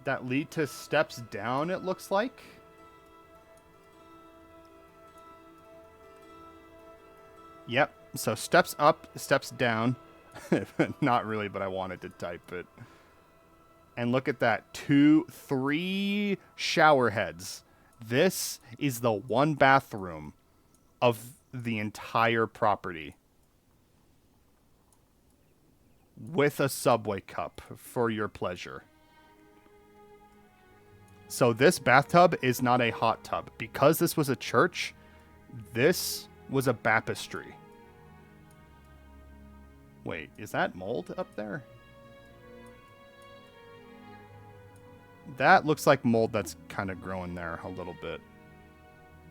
That lead to steps down, it looks like. Yep. So steps up, steps down. Not really, but I wanted to type it. And look at that. 3 shower heads. This is the one bathroom of the entire property. With a Subway cup for your pleasure. So this bathtub is not a hot tub. Because this was a church, this was a baptistry. Wait, is that mold up there? That looks like mold that's kind of growing there a little bit.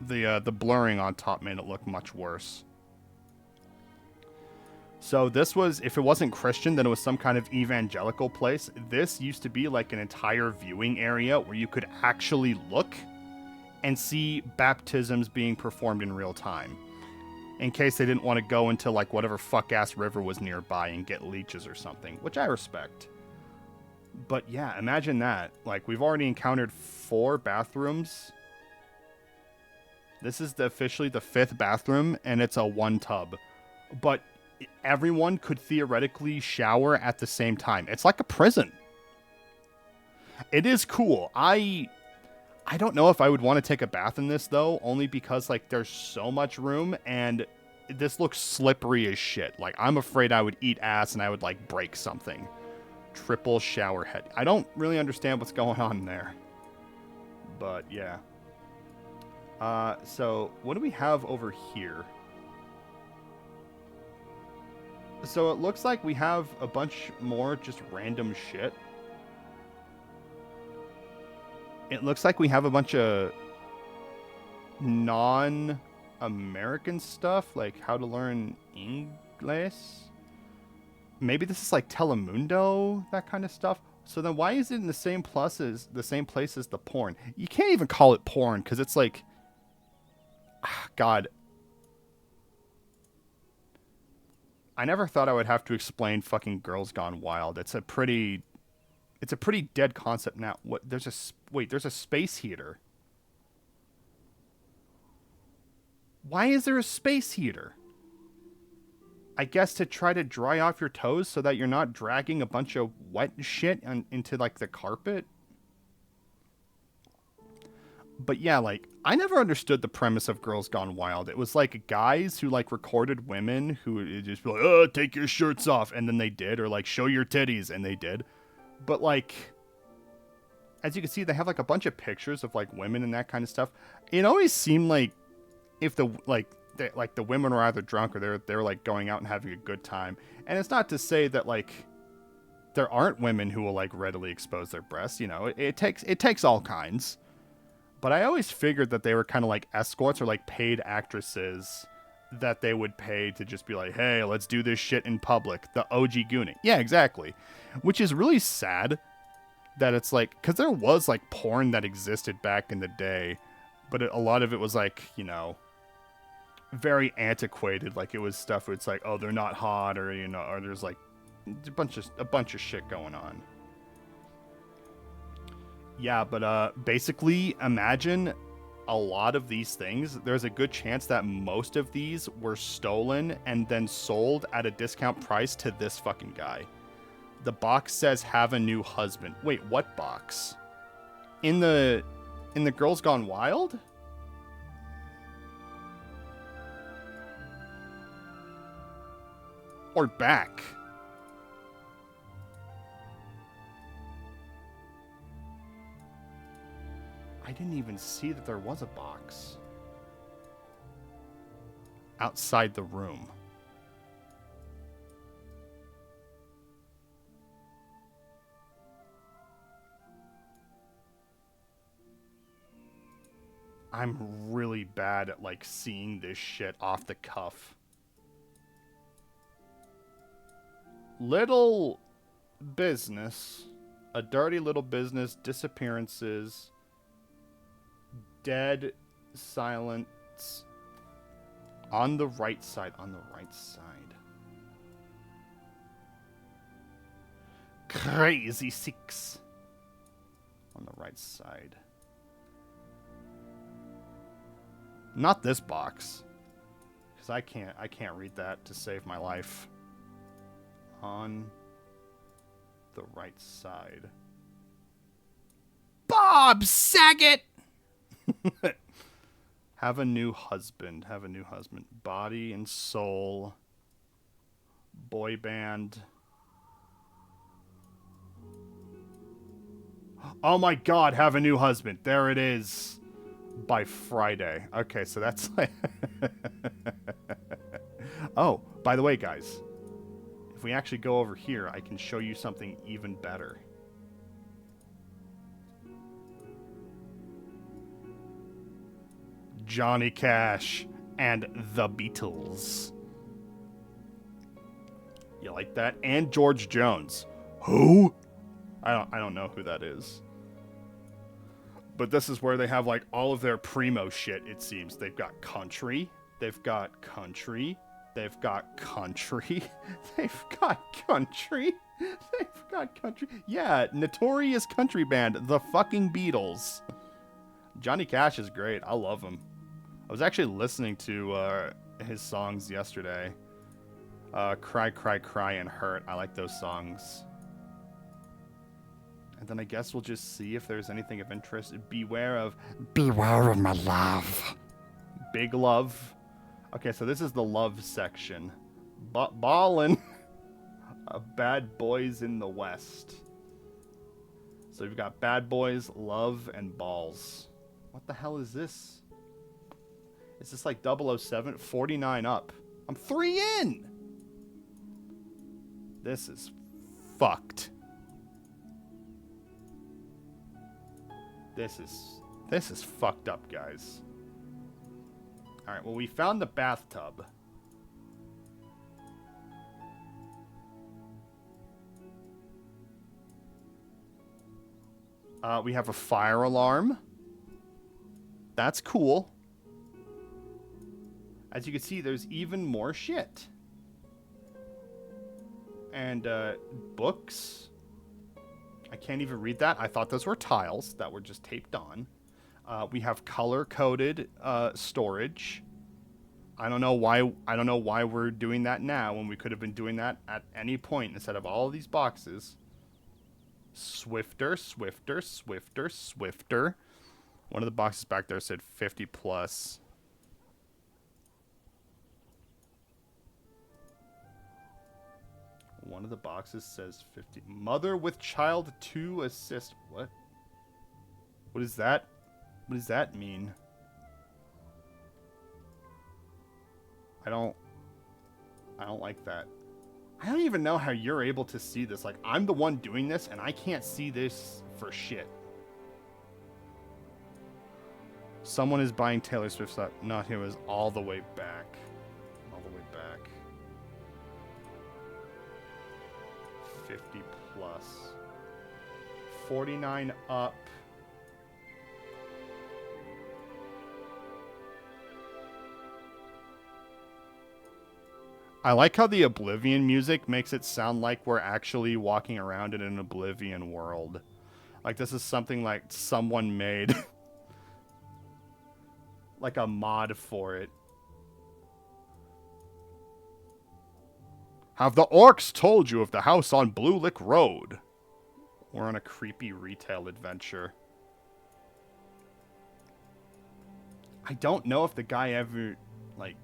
The blurring on top made it look much worse. So this was, if it wasn't Christian, then it was some kind of evangelical place. This used to be like an entire viewing area where you could actually look and see baptisms being performed in real time. In case they didn't want to go into like whatever fuck-ass river was nearby and get leeches or something, which I respect. But yeah, imagine that. Like, we've already encountered 4 bathrooms. This is officially the 5th bathroom, and it's a 1 tub. But everyone could theoretically shower at the same time. It's like a prison. It is cool. I don't know if I would want to take a bath in this, though, only because, like, there's so much room, and this looks slippery as shit. Like, I'm afraid I would eat ass and I would, like, break something. Triple shower head. I don't really understand what's going on there. But, yeah. So, what do we have over here? So, it looks like we have a bunch more just random shit. It looks like we have a bunch of non-American stuff, like how to learn English. Maybe this is like Telemundo, that kind of stuff. So then why is it in the same place as the porn? You can't even call it porn because it's like, God. I never thought I would have to explain fucking Girls Gone Wild. It's a pretty dead concept now. What? There's a space heater. Why is there a space heater? I guess to try to dry off your toes so that you're not dragging a bunch of wet shit into like the carpet. But yeah, like, I never understood the premise of Girls Gone Wild. It was like guys who like recorded women who would just be like, oh, take your shirts off, and then they did, or like show your titties, and they did. But like, as you can see, they have like a bunch of pictures of like women and that kind of stuff. It always seemed like if the women were either drunk or they're like going out and having a good time. And it's not to say that like there aren't women who will like readily expose their breasts. You know, it takes all kinds. But I always figured that they were kind of like escorts or like paid actresses that they would pay to just be like, hey, let's do this shit in public. The OG gooning. Yeah, exactly. Which is really sad that it's like, because there was like porn that existed back in the day, but a lot of it was like, you know, very antiquated. Like it was stuff where it's like, oh, they're not hot, or, you know, or there's like a bunch of shit going on. Yeah, but basically imagine a lot of these things, there's a good chance that most of these were stolen and then sold at a discount price to this fucking guy. The box says have a new husband. Wait, what box? In the Girls Gone Wild? Or back? I didn't even see that there was a box. Outside the room. I'm really bad at, like, seeing this shit off the cuff. Little business. A dirty little business. Disappearances. Dead silence. On the right side. On the right side. Crazy Six. On the right side. Not this box. Because I can't read that to save my life. On the right side. Bob Saget! Have a new husband. Have a new husband. Body and soul. Boy band. Oh my god, have a new husband. There it is. By Friday. Okay, so that's like... Oh, by the way, guys. If we actually go over here, I can show you something even better. Johnny Cash and the Beatles. You like that? And George Jones. Who? I don't know who that is. But this is where they have, like, all of their primo shit, it seems. They've got country. They've got country. They've got country. They've got country. They've got country. Yeah, notorious country band, the fucking Beatles. Johnny Cash is great. I love him. I was actually listening to his songs yesterday. Cry, Cry, Cry, and Hurt. I like those songs. And then I guess we'll just see if there's anything of interest. Beware of my love. Big Love. Okay, so this is the love section. Ballin'. Bad Boys in the West. So we've got Bad Boys, Love, and Balls. What the hell is this? Is this like 007? 49 up. I'm 3 in! This is fucked. This is fucked up, guys. Alright, well, we found the bathtub. We have a fire alarm. That's cool. As you can see, there's even more shit. And, books. I can't even read that. I thought those were tiles that were just taped on. We have color-coded storage. I don't know why we're doing that now when we could have been doing that at any point instead of all of these boxes. Swifter, swifter, swifter, swifter. One of the boxes back there said 50 plus. One of the boxes says 50. Mother with child to assist. What? What is that? What does that mean? I don't like that. I don't even know how you're able to see this. Like, I'm the one doing this, and I can't see this for shit. Someone is buying Taylor Swift's Not Him is all the way back. All the way back. 50 plus. 49 up. I like how the Oblivion music makes it sound like we're actually walking around in an Oblivion world. Like this is something like someone made. like a mod for it. Have the orcs told you of the house on Blue Lick Road? We're on a creepy retail adventure. I don't know if the guy ever, like,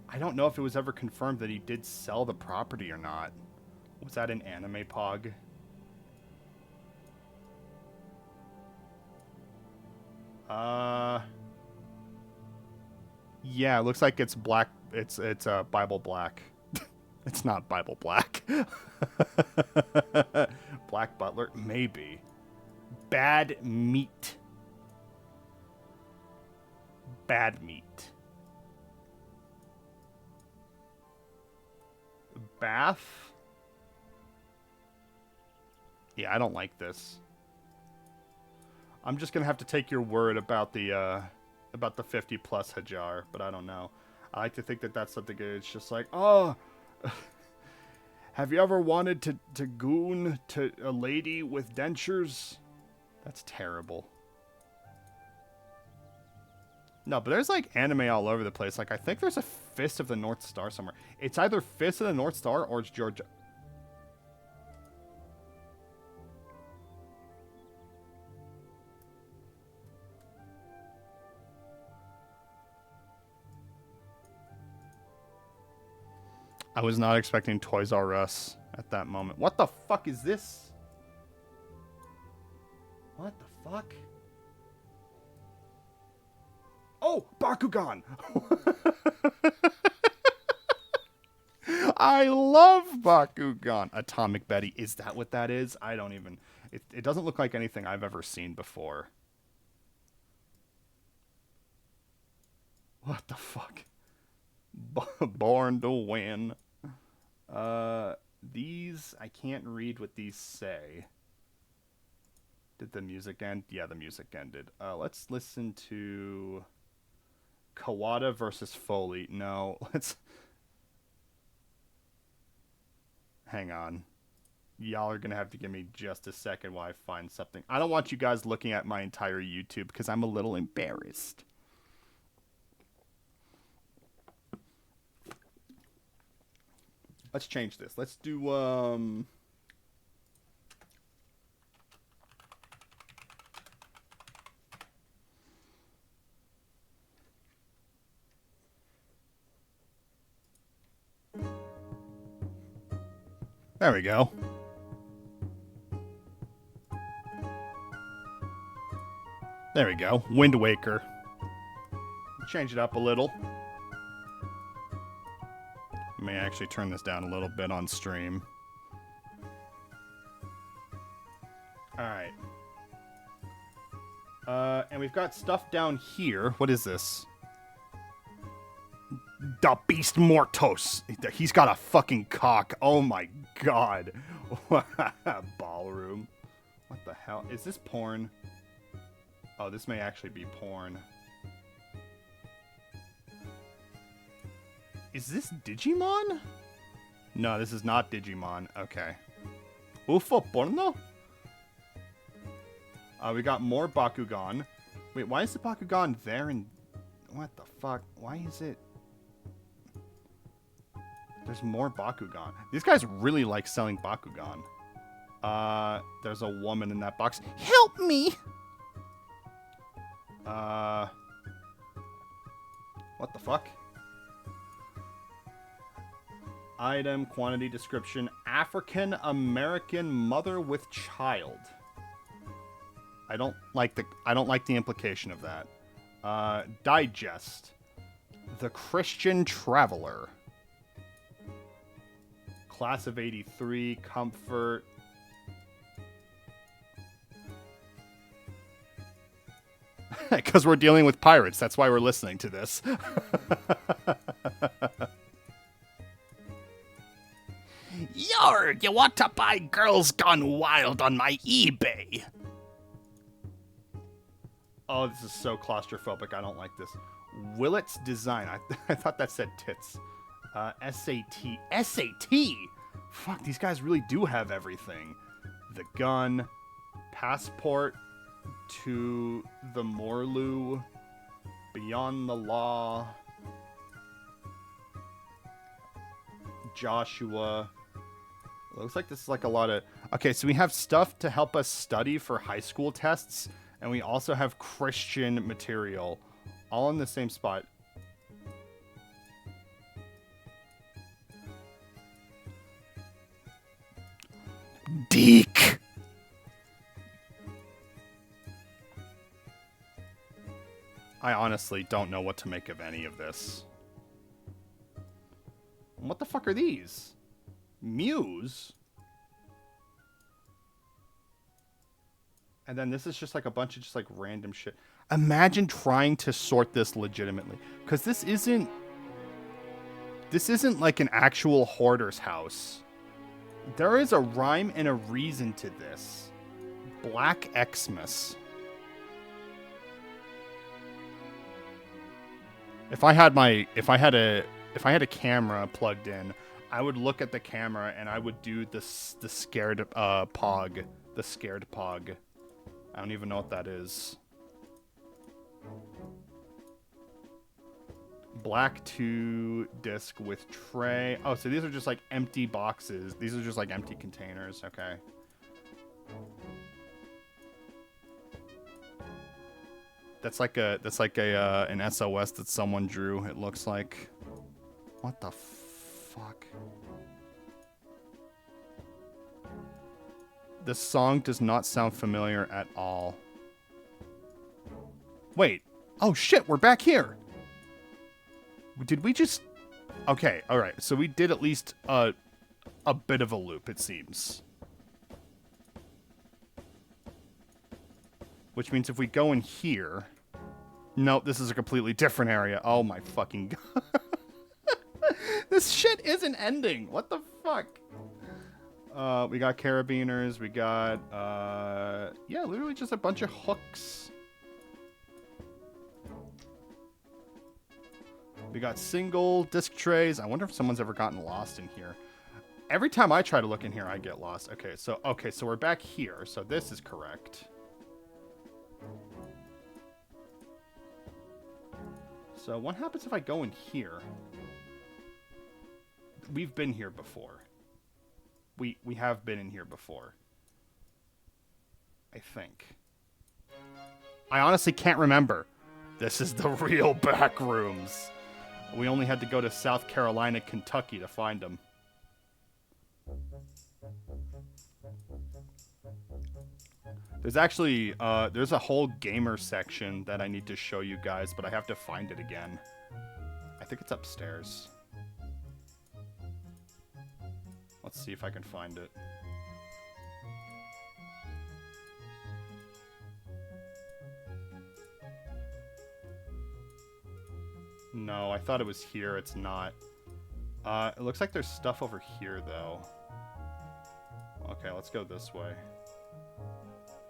I don't know if it was ever confirmed that he did sell the property or not. Was that an anime pog? Yeah, it looks like it's black. It's Bible Black. It's not Bible Black. Black Butler? Maybe. Bad meat. Bad meat. Bath? Yeah, I don't like this. I'm just gonna have to take your word about the 50 plus Hajar, but I don't know. I like to think that that's something it's just like, oh, have you ever wanted to goon to a lady with dentures? That's terrible. No, but there's like anime all over the place. Like, I think there's a Fist of the North Star somewhere. It's either Fist of the North Star or it's Georgia. I was not expecting Toys R Us at that moment. What the fuck is this? What the fuck? Oh, Bakugan! I love Bakugan. Atomic Betty. Is that what that is? I don't even... It doesn't look like anything I've ever seen before. What the fuck? Born to win. These... I can't read what these say. Did the music end? Yeah, the music ended. Let's listen to... Kawada versus Foley. No, let's... Hang on. Y'all are going to have to give me just a second while I find something. I don't want you guys looking at my entire YouTube because I'm a little embarrassed. Let's change this. Let's do, There we go. There we go. Wind Waker. Change it up a little. I may actually turn this down a little bit on stream. Alright. And we've got stuff down here. What is this? The Beast Mortos. He's got a fucking cock. Oh my god. Ballroom. What the hell? Is this porn? Oh, this may actually be porn. Is this Digimon? No, this is not Digimon. Okay. UFO porno? We got more Bakugan. Wait, why is the Bakugan there and... What the fuck? Why is it... There's more Bakugan. These guys really like selling Bakugan. There's a woman in that box. Help me! What the fuck? Item, quantity, description. African American mother with child. I don't like the implication of that. Digest. The Christian Traveler. Class of 83, comfort. Because we're dealing with pirates, that's why we're listening to this. Yarg, you want to buy Girls Gone Wild on my eBay? Oh, this is so claustrophobic, I don't like this. Willett's Design, I thought that said tits. SAT. SAT? Fuck, these guys really do have everything. The gun, passport to the Morlu, Beyond the Law. Joshua. Looks like this is like a lot of... Okay, so we have stuff to help us study for high school tests, and we also have Christian material, all in the same spot. Deke! I honestly don't know what to make of any of this. What the fuck are these? Muse? And then this is just like a bunch of just like random shit. Imagine trying to sort this legitimately. Because this isn't like an actual hoarder's house. There is a rhyme and a reason to this. Black Xmas. If I had a camera plugged in, I would look at the camera and I would do the scared pog. The scared pog. I don't even know what that is. Black 2 disc with tray. Oh, so these are just like empty boxes. These are just like empty containers. Okay. That's like an SOS that someone drew, it looks like. What the fuck? This song does not sound familiar at all. Wait. Oh shit, we're back here. Did we just... Okay, alright. So we did at least a bit of a loop, it seems. Which means if we go in here... Nope, this is a completely different area. Oh my fucking god. This shit isn't ending. What the fuck? We got carabiners. We got, yeah, literally just a bunch of hooks. We got single disc trays. I wonder if someone's ever gotten lost in here. Every time I try to look in here, I get lost. Okay, so we're back here. So this is correct. So what happens if I go in here? We've been here before. We have been in here before. I think. I honestly can't remember. This is the real back rooms. We only had to go to South Carolina, Kentucky to find them. There's actually, there's a whole gamer section that I need to show you guys, but I have to find it again. I think it's upstairs. Let's see if I can find it. No, I thought it was here. It's not. It looks like there's stuff over here, though. Okay, let's go this way.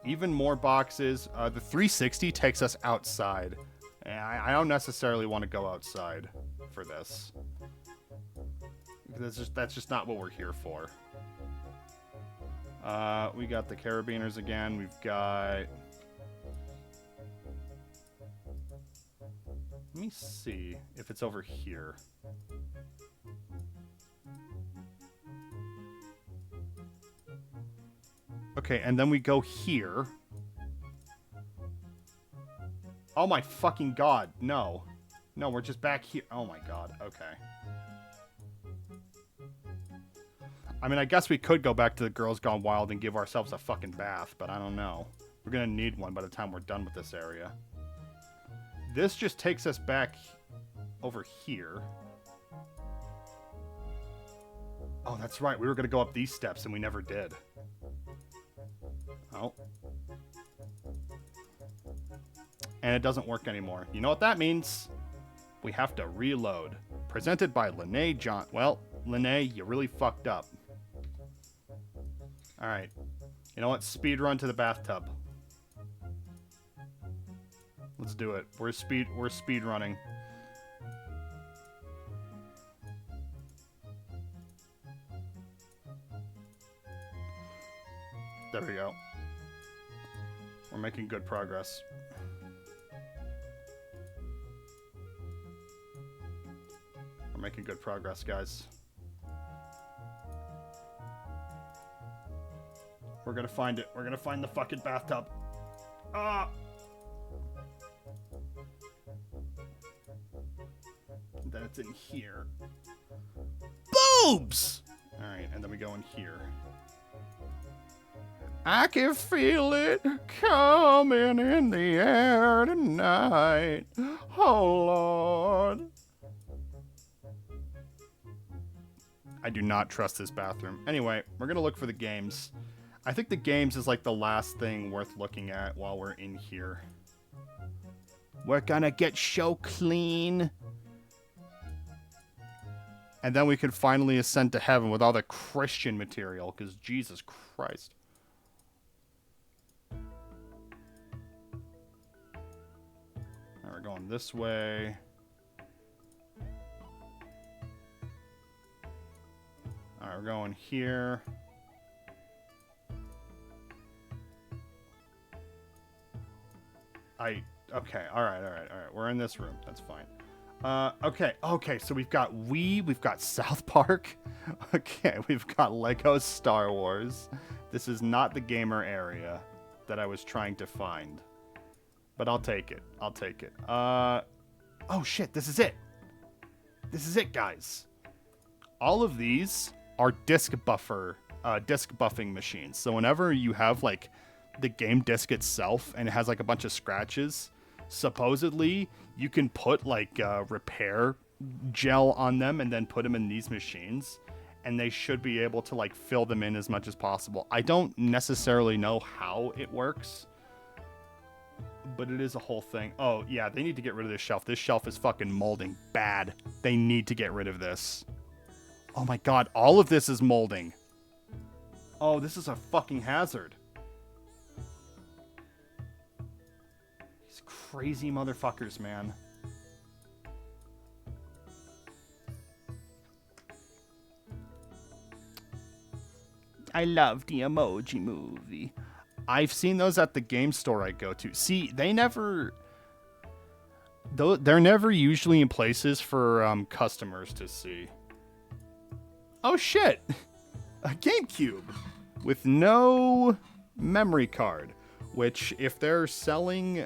Even more boxes. The 360 takes us outside. And I don't necessarily want to go outside for this. That's just not what we're here for. We got the carabiners again. We've got... Let me see if it's over here. Okay, and then we go here. Oh my fucking god, no. No, we're just back here. Oh my god, okay. I mean, I guess we could go back to the Girls Gone Wild and give ourselves a fucking bath, but I don't know. We're gonna need one by the time we're done with this area. This just takes us back over here. Oh, that's right. We were gonna go up these steps and we never did. Oh. And it doesn't work anymore. You know what that means? We have to reload. Presented by Lene John. Well, Lene, you really fucked up. Alright. You know what? Speed run to the bathtub. Let's do it. We're speed running. There we go. We're making good progress. making good progress, guys. We're gonna find it. We're gonna find the fucking bathtub. Ah! Then it's in here. Boobs! Alright, and then we go in here. I can feel it coming in the air tonight. Oh, Lord. I do not trust this bathroom. Anyway, we're going to look for the games. I think the games is like the last thing worth looking at while we're in here. We're going to get show clean. And then we can finally ascend to heaven with all the Christian material, because Jesus Christ. We're going this way. Alright, we're going here. Okay, alright. We're in this room. That's fine. Okay, so we've got we've got South Park. Okay, we've got Lego Star Wars. This is not the gamer area that I was trying to find. But I'll take it. Oh shit, this is it. This is it, guys. All of these are disc buffing machines. So whenever you have like the game disc itself and it has like a bunch of scratches, supposedly you can put like repair gel on them and then put them in these machines, and they should be able to like fill them in as much as possible. I don't necessarily know how it works, but it is a whole thing. Oh, yeah, they need to get rid of this shelf. This shelf is fucking molding bad. They need to get rid of this. Oh my god, all of this is molding. Oh, this is a fucking hazard. These crazy motherfuckers, man. I love the Emoji Movie. I've seen those at the game store I go to. See, they're never usually in places for customers to see. Oh shit! A GameCube with no memory card. Which, if they're selling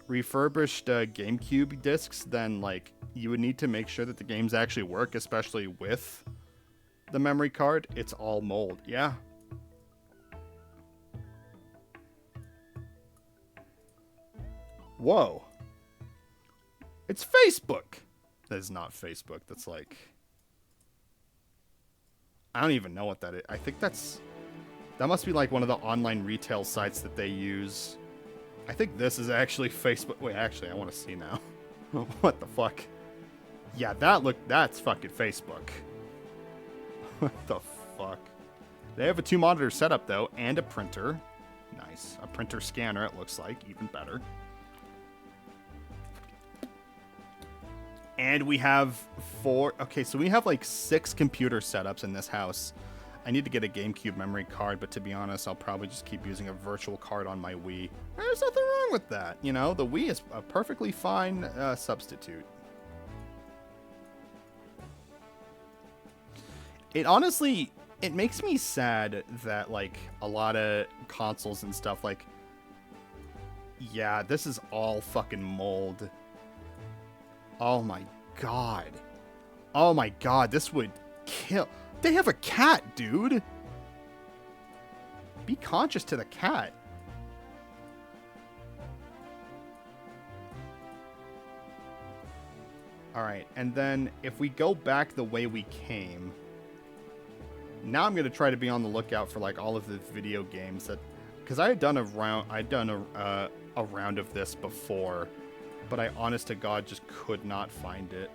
refurbished GameCube discs, then like you would need to make sure that the games actually work, especially with the memory card. It's all mold. Yeah. Whoa. It's Facebook. That is not Facebook. That's like... I don't even know what that is. I think that's... That must be like one of the online retail sites that they use. I think this is actually Facebook. Wait, actually, I want to see now. What the fuck? Yeah, that's fucking Facebook. What the fuck? They have a 2-monitor setup, though, and a printer. Nice. A printer scanner, it looks like. Even better. And we have 4... Okay, so we have like 6 computer setups in this house. I need to get a GameCube memory card, but to be honest, I'll probably just keep using a virtual card on my Wii. There's nothing wrong with that, you know? The Wii is a perfectly fine substitute. It honestly... It makes me sad that, like, a lot of consoles and stuff, like... Yeah, this is all fucking mold. Oh my god. Oh my god, this would kill... They have a cat, dude! Be conscious to the cat. Alright, and then if we go back the way we came... Now I'm gonna try to be on the lookout for like all of the video games that... Because I had done a round of this before, but I honest to God just could not find it.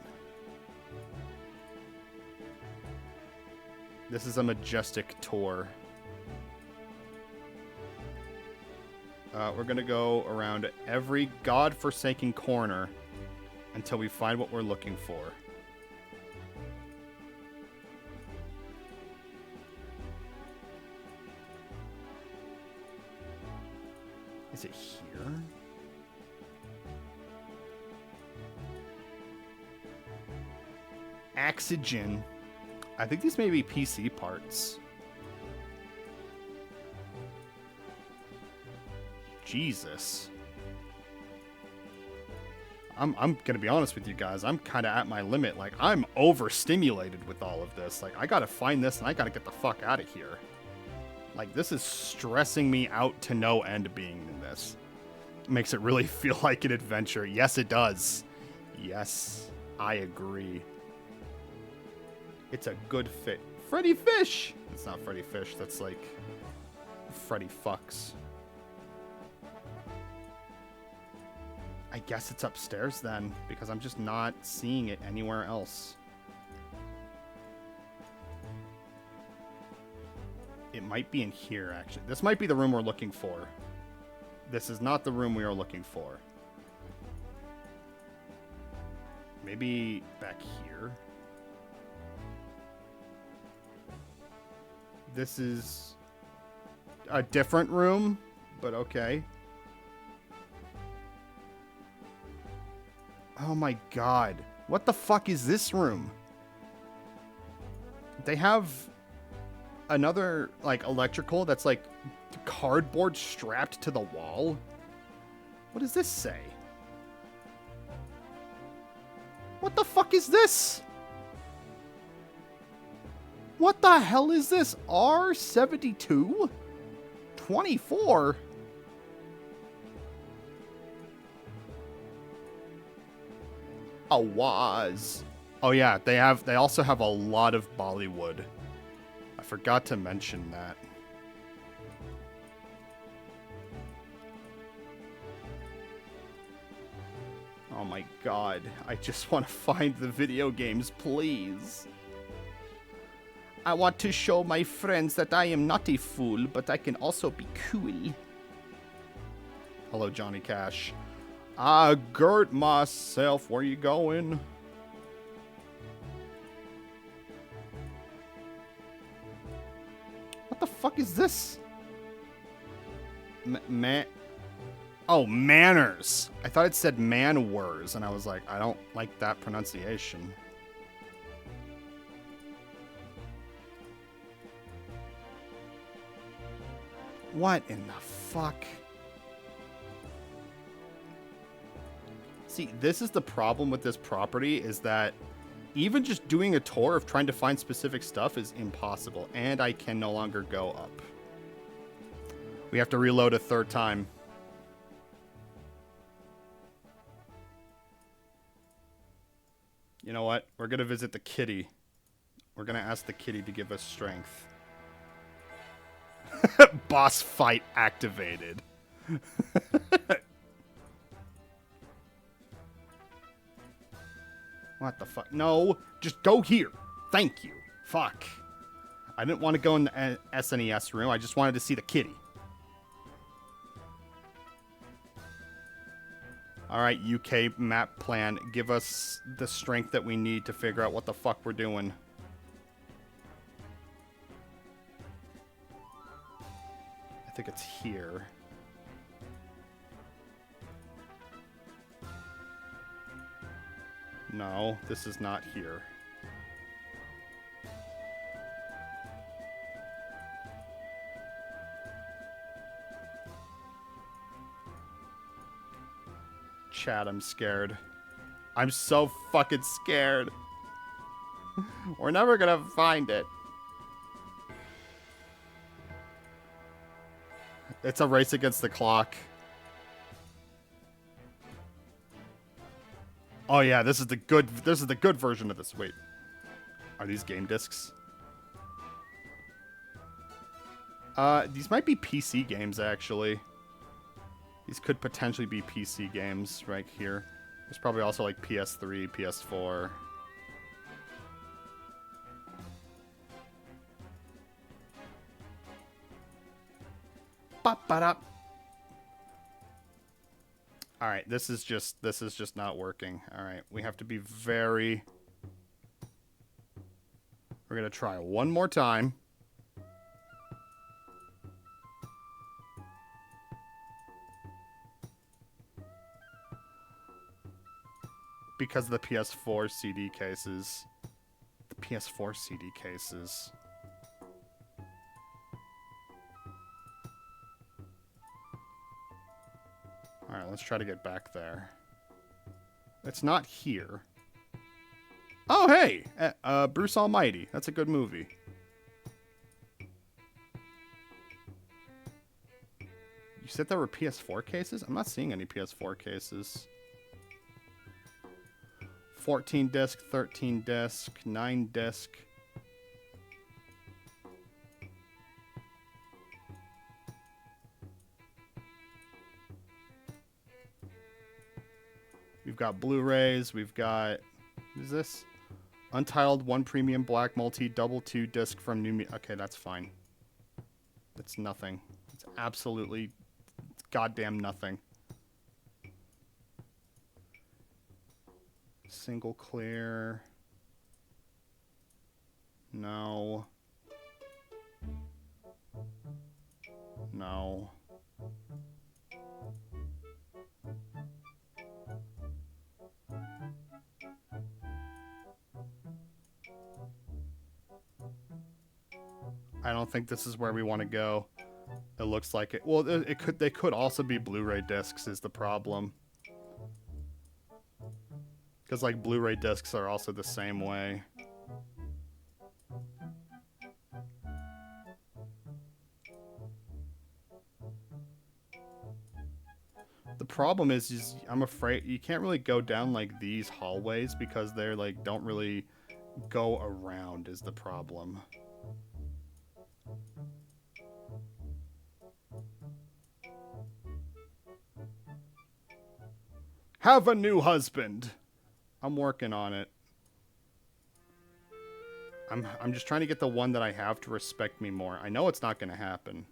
This is a majestic tour. We're gonna go around every godforsaken corner until we find what we're looking for. Is it here? Oxygen. I think these may be PC parts. Jesus. I'm gonna be honest with you guys. I'm kind of at my limit. Like, I'm overstimulated with all of this. Like, I gotta find this and I gotta get the fuck out of here. Like, this is stressing me out to no end being in this. It makes it really feel like an adventure. Yes, it does. Yes, I agree. It's a good fit. Freddy Fish! It's not Freddy Fish. That's like Freddy Fucks. I guess it's upstairs then, because I'm just not seeing it anywhere else. It might be in here, actually. This might be the room we're looking for. This is not the room we are looking for. Maybe back here? This is a different room, but okay. Oh my god. What the fuck is this room? They have another, like, electrical that's, like, cardboard strapped to the wall. What does this say? What the fuck is this? What the hell is this? R72? 24? A Waz. Oh yeah, they also have a lot of Bollywood. I forgot to mention that. Oh my god, I just want to find the video games, please. I want to show my friends that I am not a fool, but I can also be cool. Hello, Johnny Cash. I girt myself. Where you going? What the fuck is this? Oh, manners. I thought it said man-wers, and I was like, I don't like that pronunciation. What in the fuck? See, this is the problem with this property, is that even just doing a tour of trying to find specific stuff is impossible, and I can no longer go up. We have to reload a third time. You know what? We're going to visit the kitty. We're going to ask the kitty to give us strength. Boss fight activated. What the fuck? No, just go here. Thank you. Fuck. I didn't want to go in the SNES room. I just wanted to see the kitty. Alright, UK map plan. Give us the strength that we need to figure out what the fuck we're doing. I think it's here. No, this is not here. Chat, I'm scared. I'm so fucking scared. We're never gonna find it. It's a race against the clock. Oh yeah, this is the good version of this. Wait. Are these game discs? These might be PC games actually. These could potentially be PC games right here. There's probably also like PS3, PS4. Ba-ba-da. All right, this is just not working. All right, we have to be very. We're gonna try one more time. Because of the PS4 CD cases. PS4 CD cases. Alright, let's try to get back there. It's not here. Oh, hey! Bruce Almighty. That's a good movie. You said there were PS4 cases? I'm not seeing any PS4 cases. 14 disc, 13 disc, 9 disc. We've got Blu-rays. We've got... What is this? Untitled 1 premium black multi double 2 disc from New... Okay, that's fine. That's nothing. It's absolutely goddamn nothing. Single clear. No. No. I don't think this is where we want to go. It looks like it. Well, they could also be Blu-ray discs is the problem. Because, like, Blu-ray discs are also the same way. The problem is I'm afraid you can't really go down, like, these hallways because they're, like, don't really go around is the problem. Have a new husband. I'm working on it. I'm just trying to get the one that I have to respect me more. I know it's not going to happen,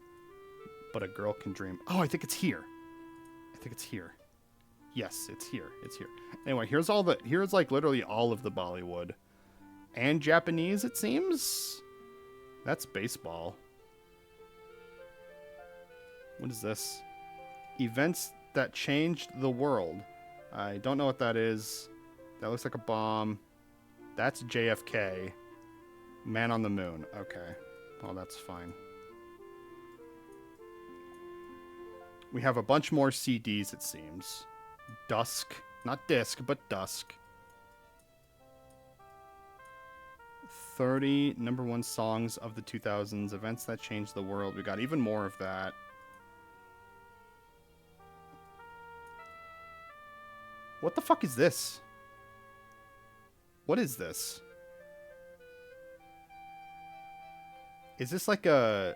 but a girl can dream. Oh, I think it's here. I think it's here. Yes, it's here. It's here. Anyway, here's like literally all of the Bollywood and Japanese, it seems. That's baseball. What is this? Events that changed the world. I don't know what that is. That looks like a bomb. That's JFK. Man on the Moon. Okay. Well, that's fine. We have a bunch more CDs, it seems. Dusk. Not disc, but Dusk. 30 #1 songs of the 2000s. Events that changed the world. We got even more of that. What the fuck is this? What is this? Is this like a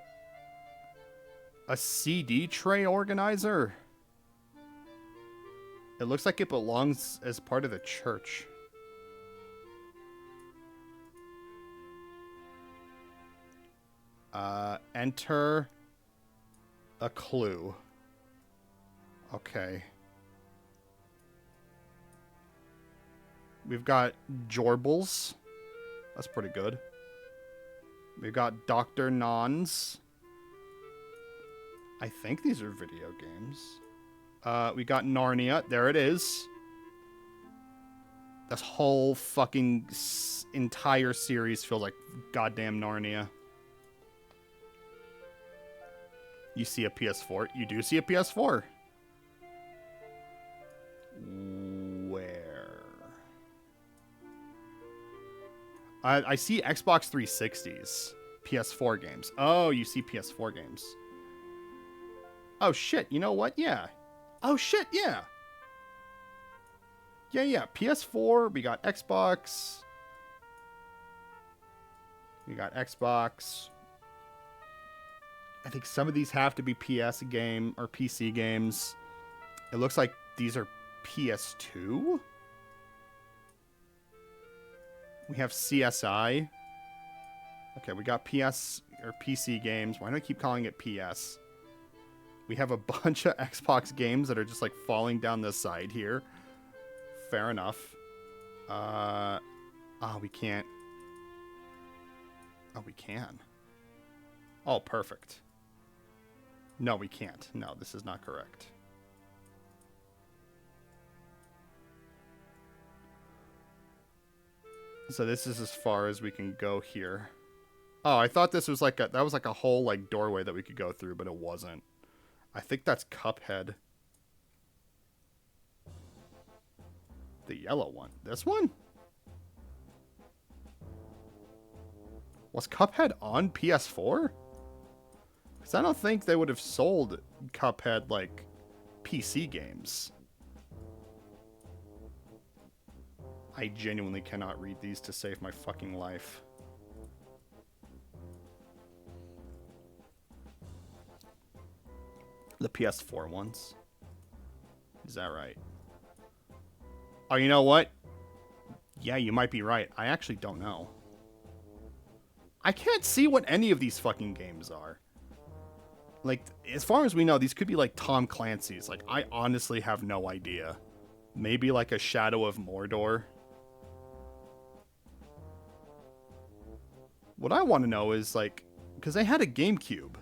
CD tray organizer? It looks like it belongs as part of the church. Enter a clue. Okay. We've got Jorbles. That's pretty good. We've got Dr. Nons. I think these are video games. We got Narnia. There it is. This whole fucking entire series feels like goddamn Narnia. You see a PS4. You do see a PS4. Where? I see Xbox 360s. PS4 games. Oh, you see PS4 games. Oh, shit. You know what? Yeah. Oh, shit. Yeah. Yeah. PS4. We got Xbox. We got Xbox. I think some of these have to be PS game or PC games. It looks like these are PS2. We have CSI. Okay, we got PS or PC games. Why do I keep calling it PS? We have a bunch of Xbox games that are just like falling down the side here. Fair enough. We can't. Oh, we can. Oh, perfect. No, we can't. No, this is not correct. So this is as far as we can go here. Oh, I thought this was like that was like a whole like doorway that we could go through, but it wasn't. I think that's Cuphead. The yellow one. This one? Was Cuphead on PS4? Because I don't think they would have sold Cuphead like PC games. I genuinely cannot read these to save my fucking life. The PS4 ones. Is that right? Oh, you know what? Yeah, you might be right. I actually don't know. I can't see what any of these fucking games are. Like, as far as we know, these could be like Tom Clancy's. Like, I honestly have no idea. Maybe like a Shadow of Mordor. What I want to know is like, because they had a GameCube.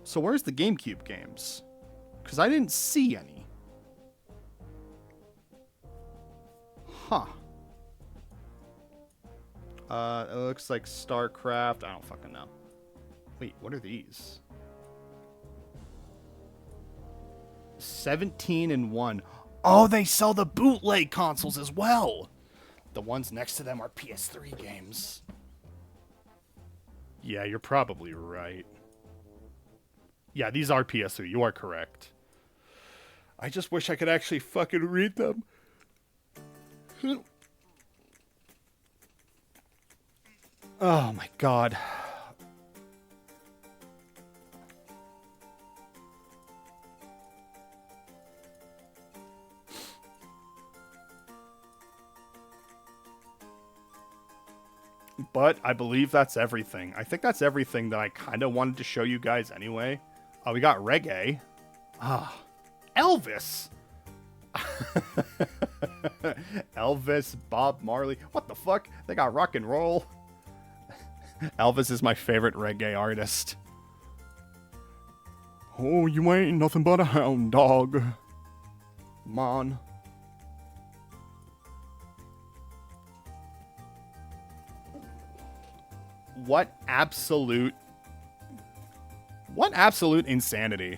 So where's the GameCube games? Because I didn't see any. Huh. It looks like StarCraft. I don't fucking know. Wait, what are these? 17-1. Oh, they sell the bootleg consoles as well. The ones next to them are PS3 games. Yeah, you're probably right. Yeah, these are PS3. You are correct. I just wish I could actually fucking read them. Oh my god. But I believe that's everything. I think that's everything that I kind of wanted to show you guys anyway. Oh, we got reggae. Ah, Elvis. Elvis, Bob Marley. What the fuck? They got rock and roll. Elvis is my favorite reggae artist. Oh, you ain't nothing but a hound dog. Man. What absolute insanity.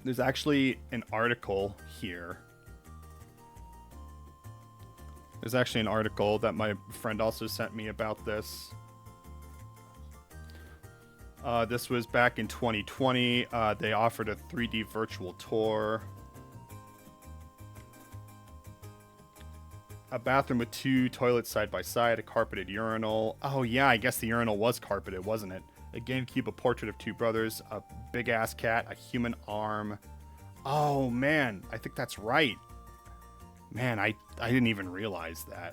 There's actually an article here. There's actually an article that my friend also sent me about this. This was back in 2020. They offered a 3D virtual tour. A bathroom with 2 toilets side by side, a carpeted urinal. Oh yeah, I guess the urinal was carpeted, wasn't it? A GameCube, a portrait of 2 brothers, a big-ass cat, a human arm. Oh man, I think that's right. Man, I didn't even realize that.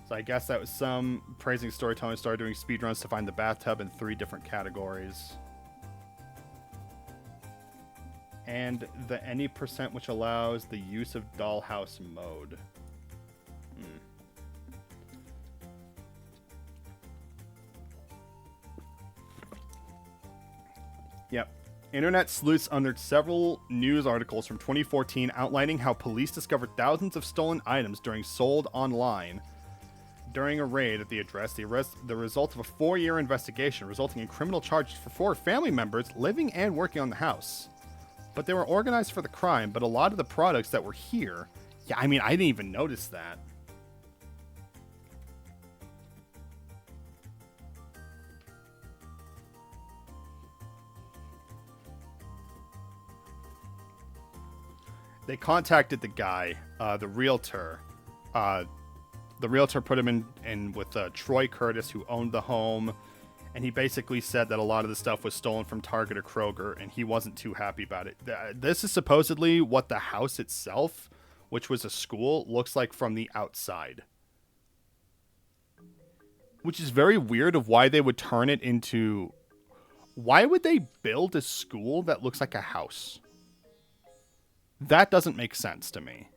So I guess that was some praising storytelling started doing speedruns to find the bathtub in 3 different categories. And the any percent which allows the use of dollhouse mode. Yep. Internet sleuths unearthed several news articles from 2014 outlining how police discovered thousands of stolen items during sold online. During a raid at the address, the result of a 4-year investigation resulting in criminal charges for 4 family members living and working on the house. But they were organized for the crime, but a lot of the products that were here... Yeah, I mean, I didn't even notice that. They contacted the guy, the realtor. The realtor put him in with Troy Curtis, who owned the home. And he basically said that a lot of the stuff was stolen from Target or Kroger, and he wasn't too happy about it. This is supposedly what the house itself, which was a school, looks like from the outside. Which is very weird of why they would turn it into... Why would they build a school that looks like a house? That doesn't make sense to me.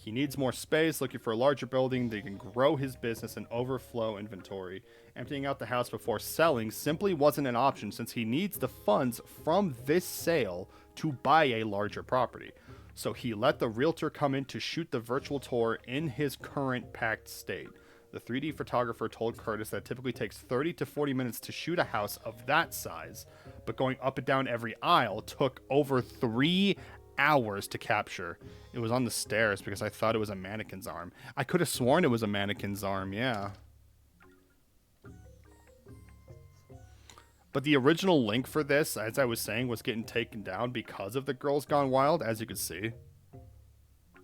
He needs more space, looking for a larger building that he can grow his business and overflow inventory. Emptying out the house before selling simply wasn't an option since he needs the funds from this sale to buy a larger property. So he let the realtor come in to shoot the virtual tour in his current packed state. The 3D photographer told Curtis that it typically takes 30 to 40 minutes to shoot a house of that size, but going up and down every aisle took over 3 hours to capture. It was on the stairs because I thought it was a mannequin's arm. I could have sworn it was a mannequin's arm, yeah. But the original link for this, as I was saying, was getting taken down because of the Girls Gone Wild, as you could see.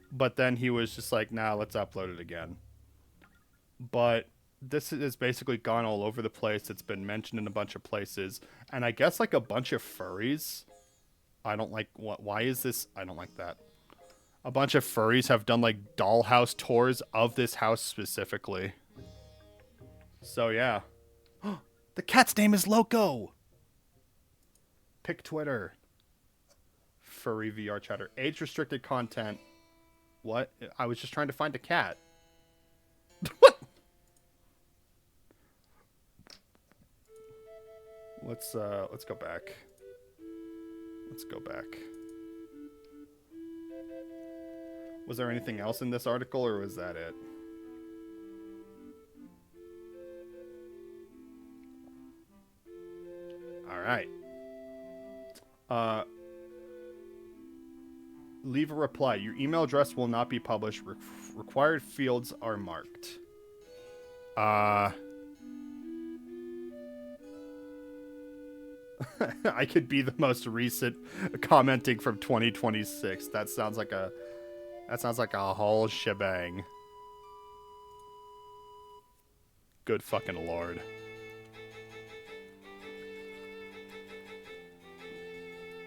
But then he was just like, nah, let's upload it again. But this has basically gone all over the place. It's been mentioned in a bunch of places. And I guess like a bunch of furries. I don't like what. Why is this? I don't like that. A bunch of furries have done like dollhouse tours of this house specifically. So yeah. The cat's name is Loco. Pick Twitter. Furry VR chatter. Age restricted content. What? I was just trying to find a cat. What? Let's go back. Let's go back. Was there anything else in this article, or was that it? All right. Leave a reply. Your email address will not be published. Required fields are marked. I could be the most recent commenting from 2026. That sounds like a whole shebang. Good fucking lord.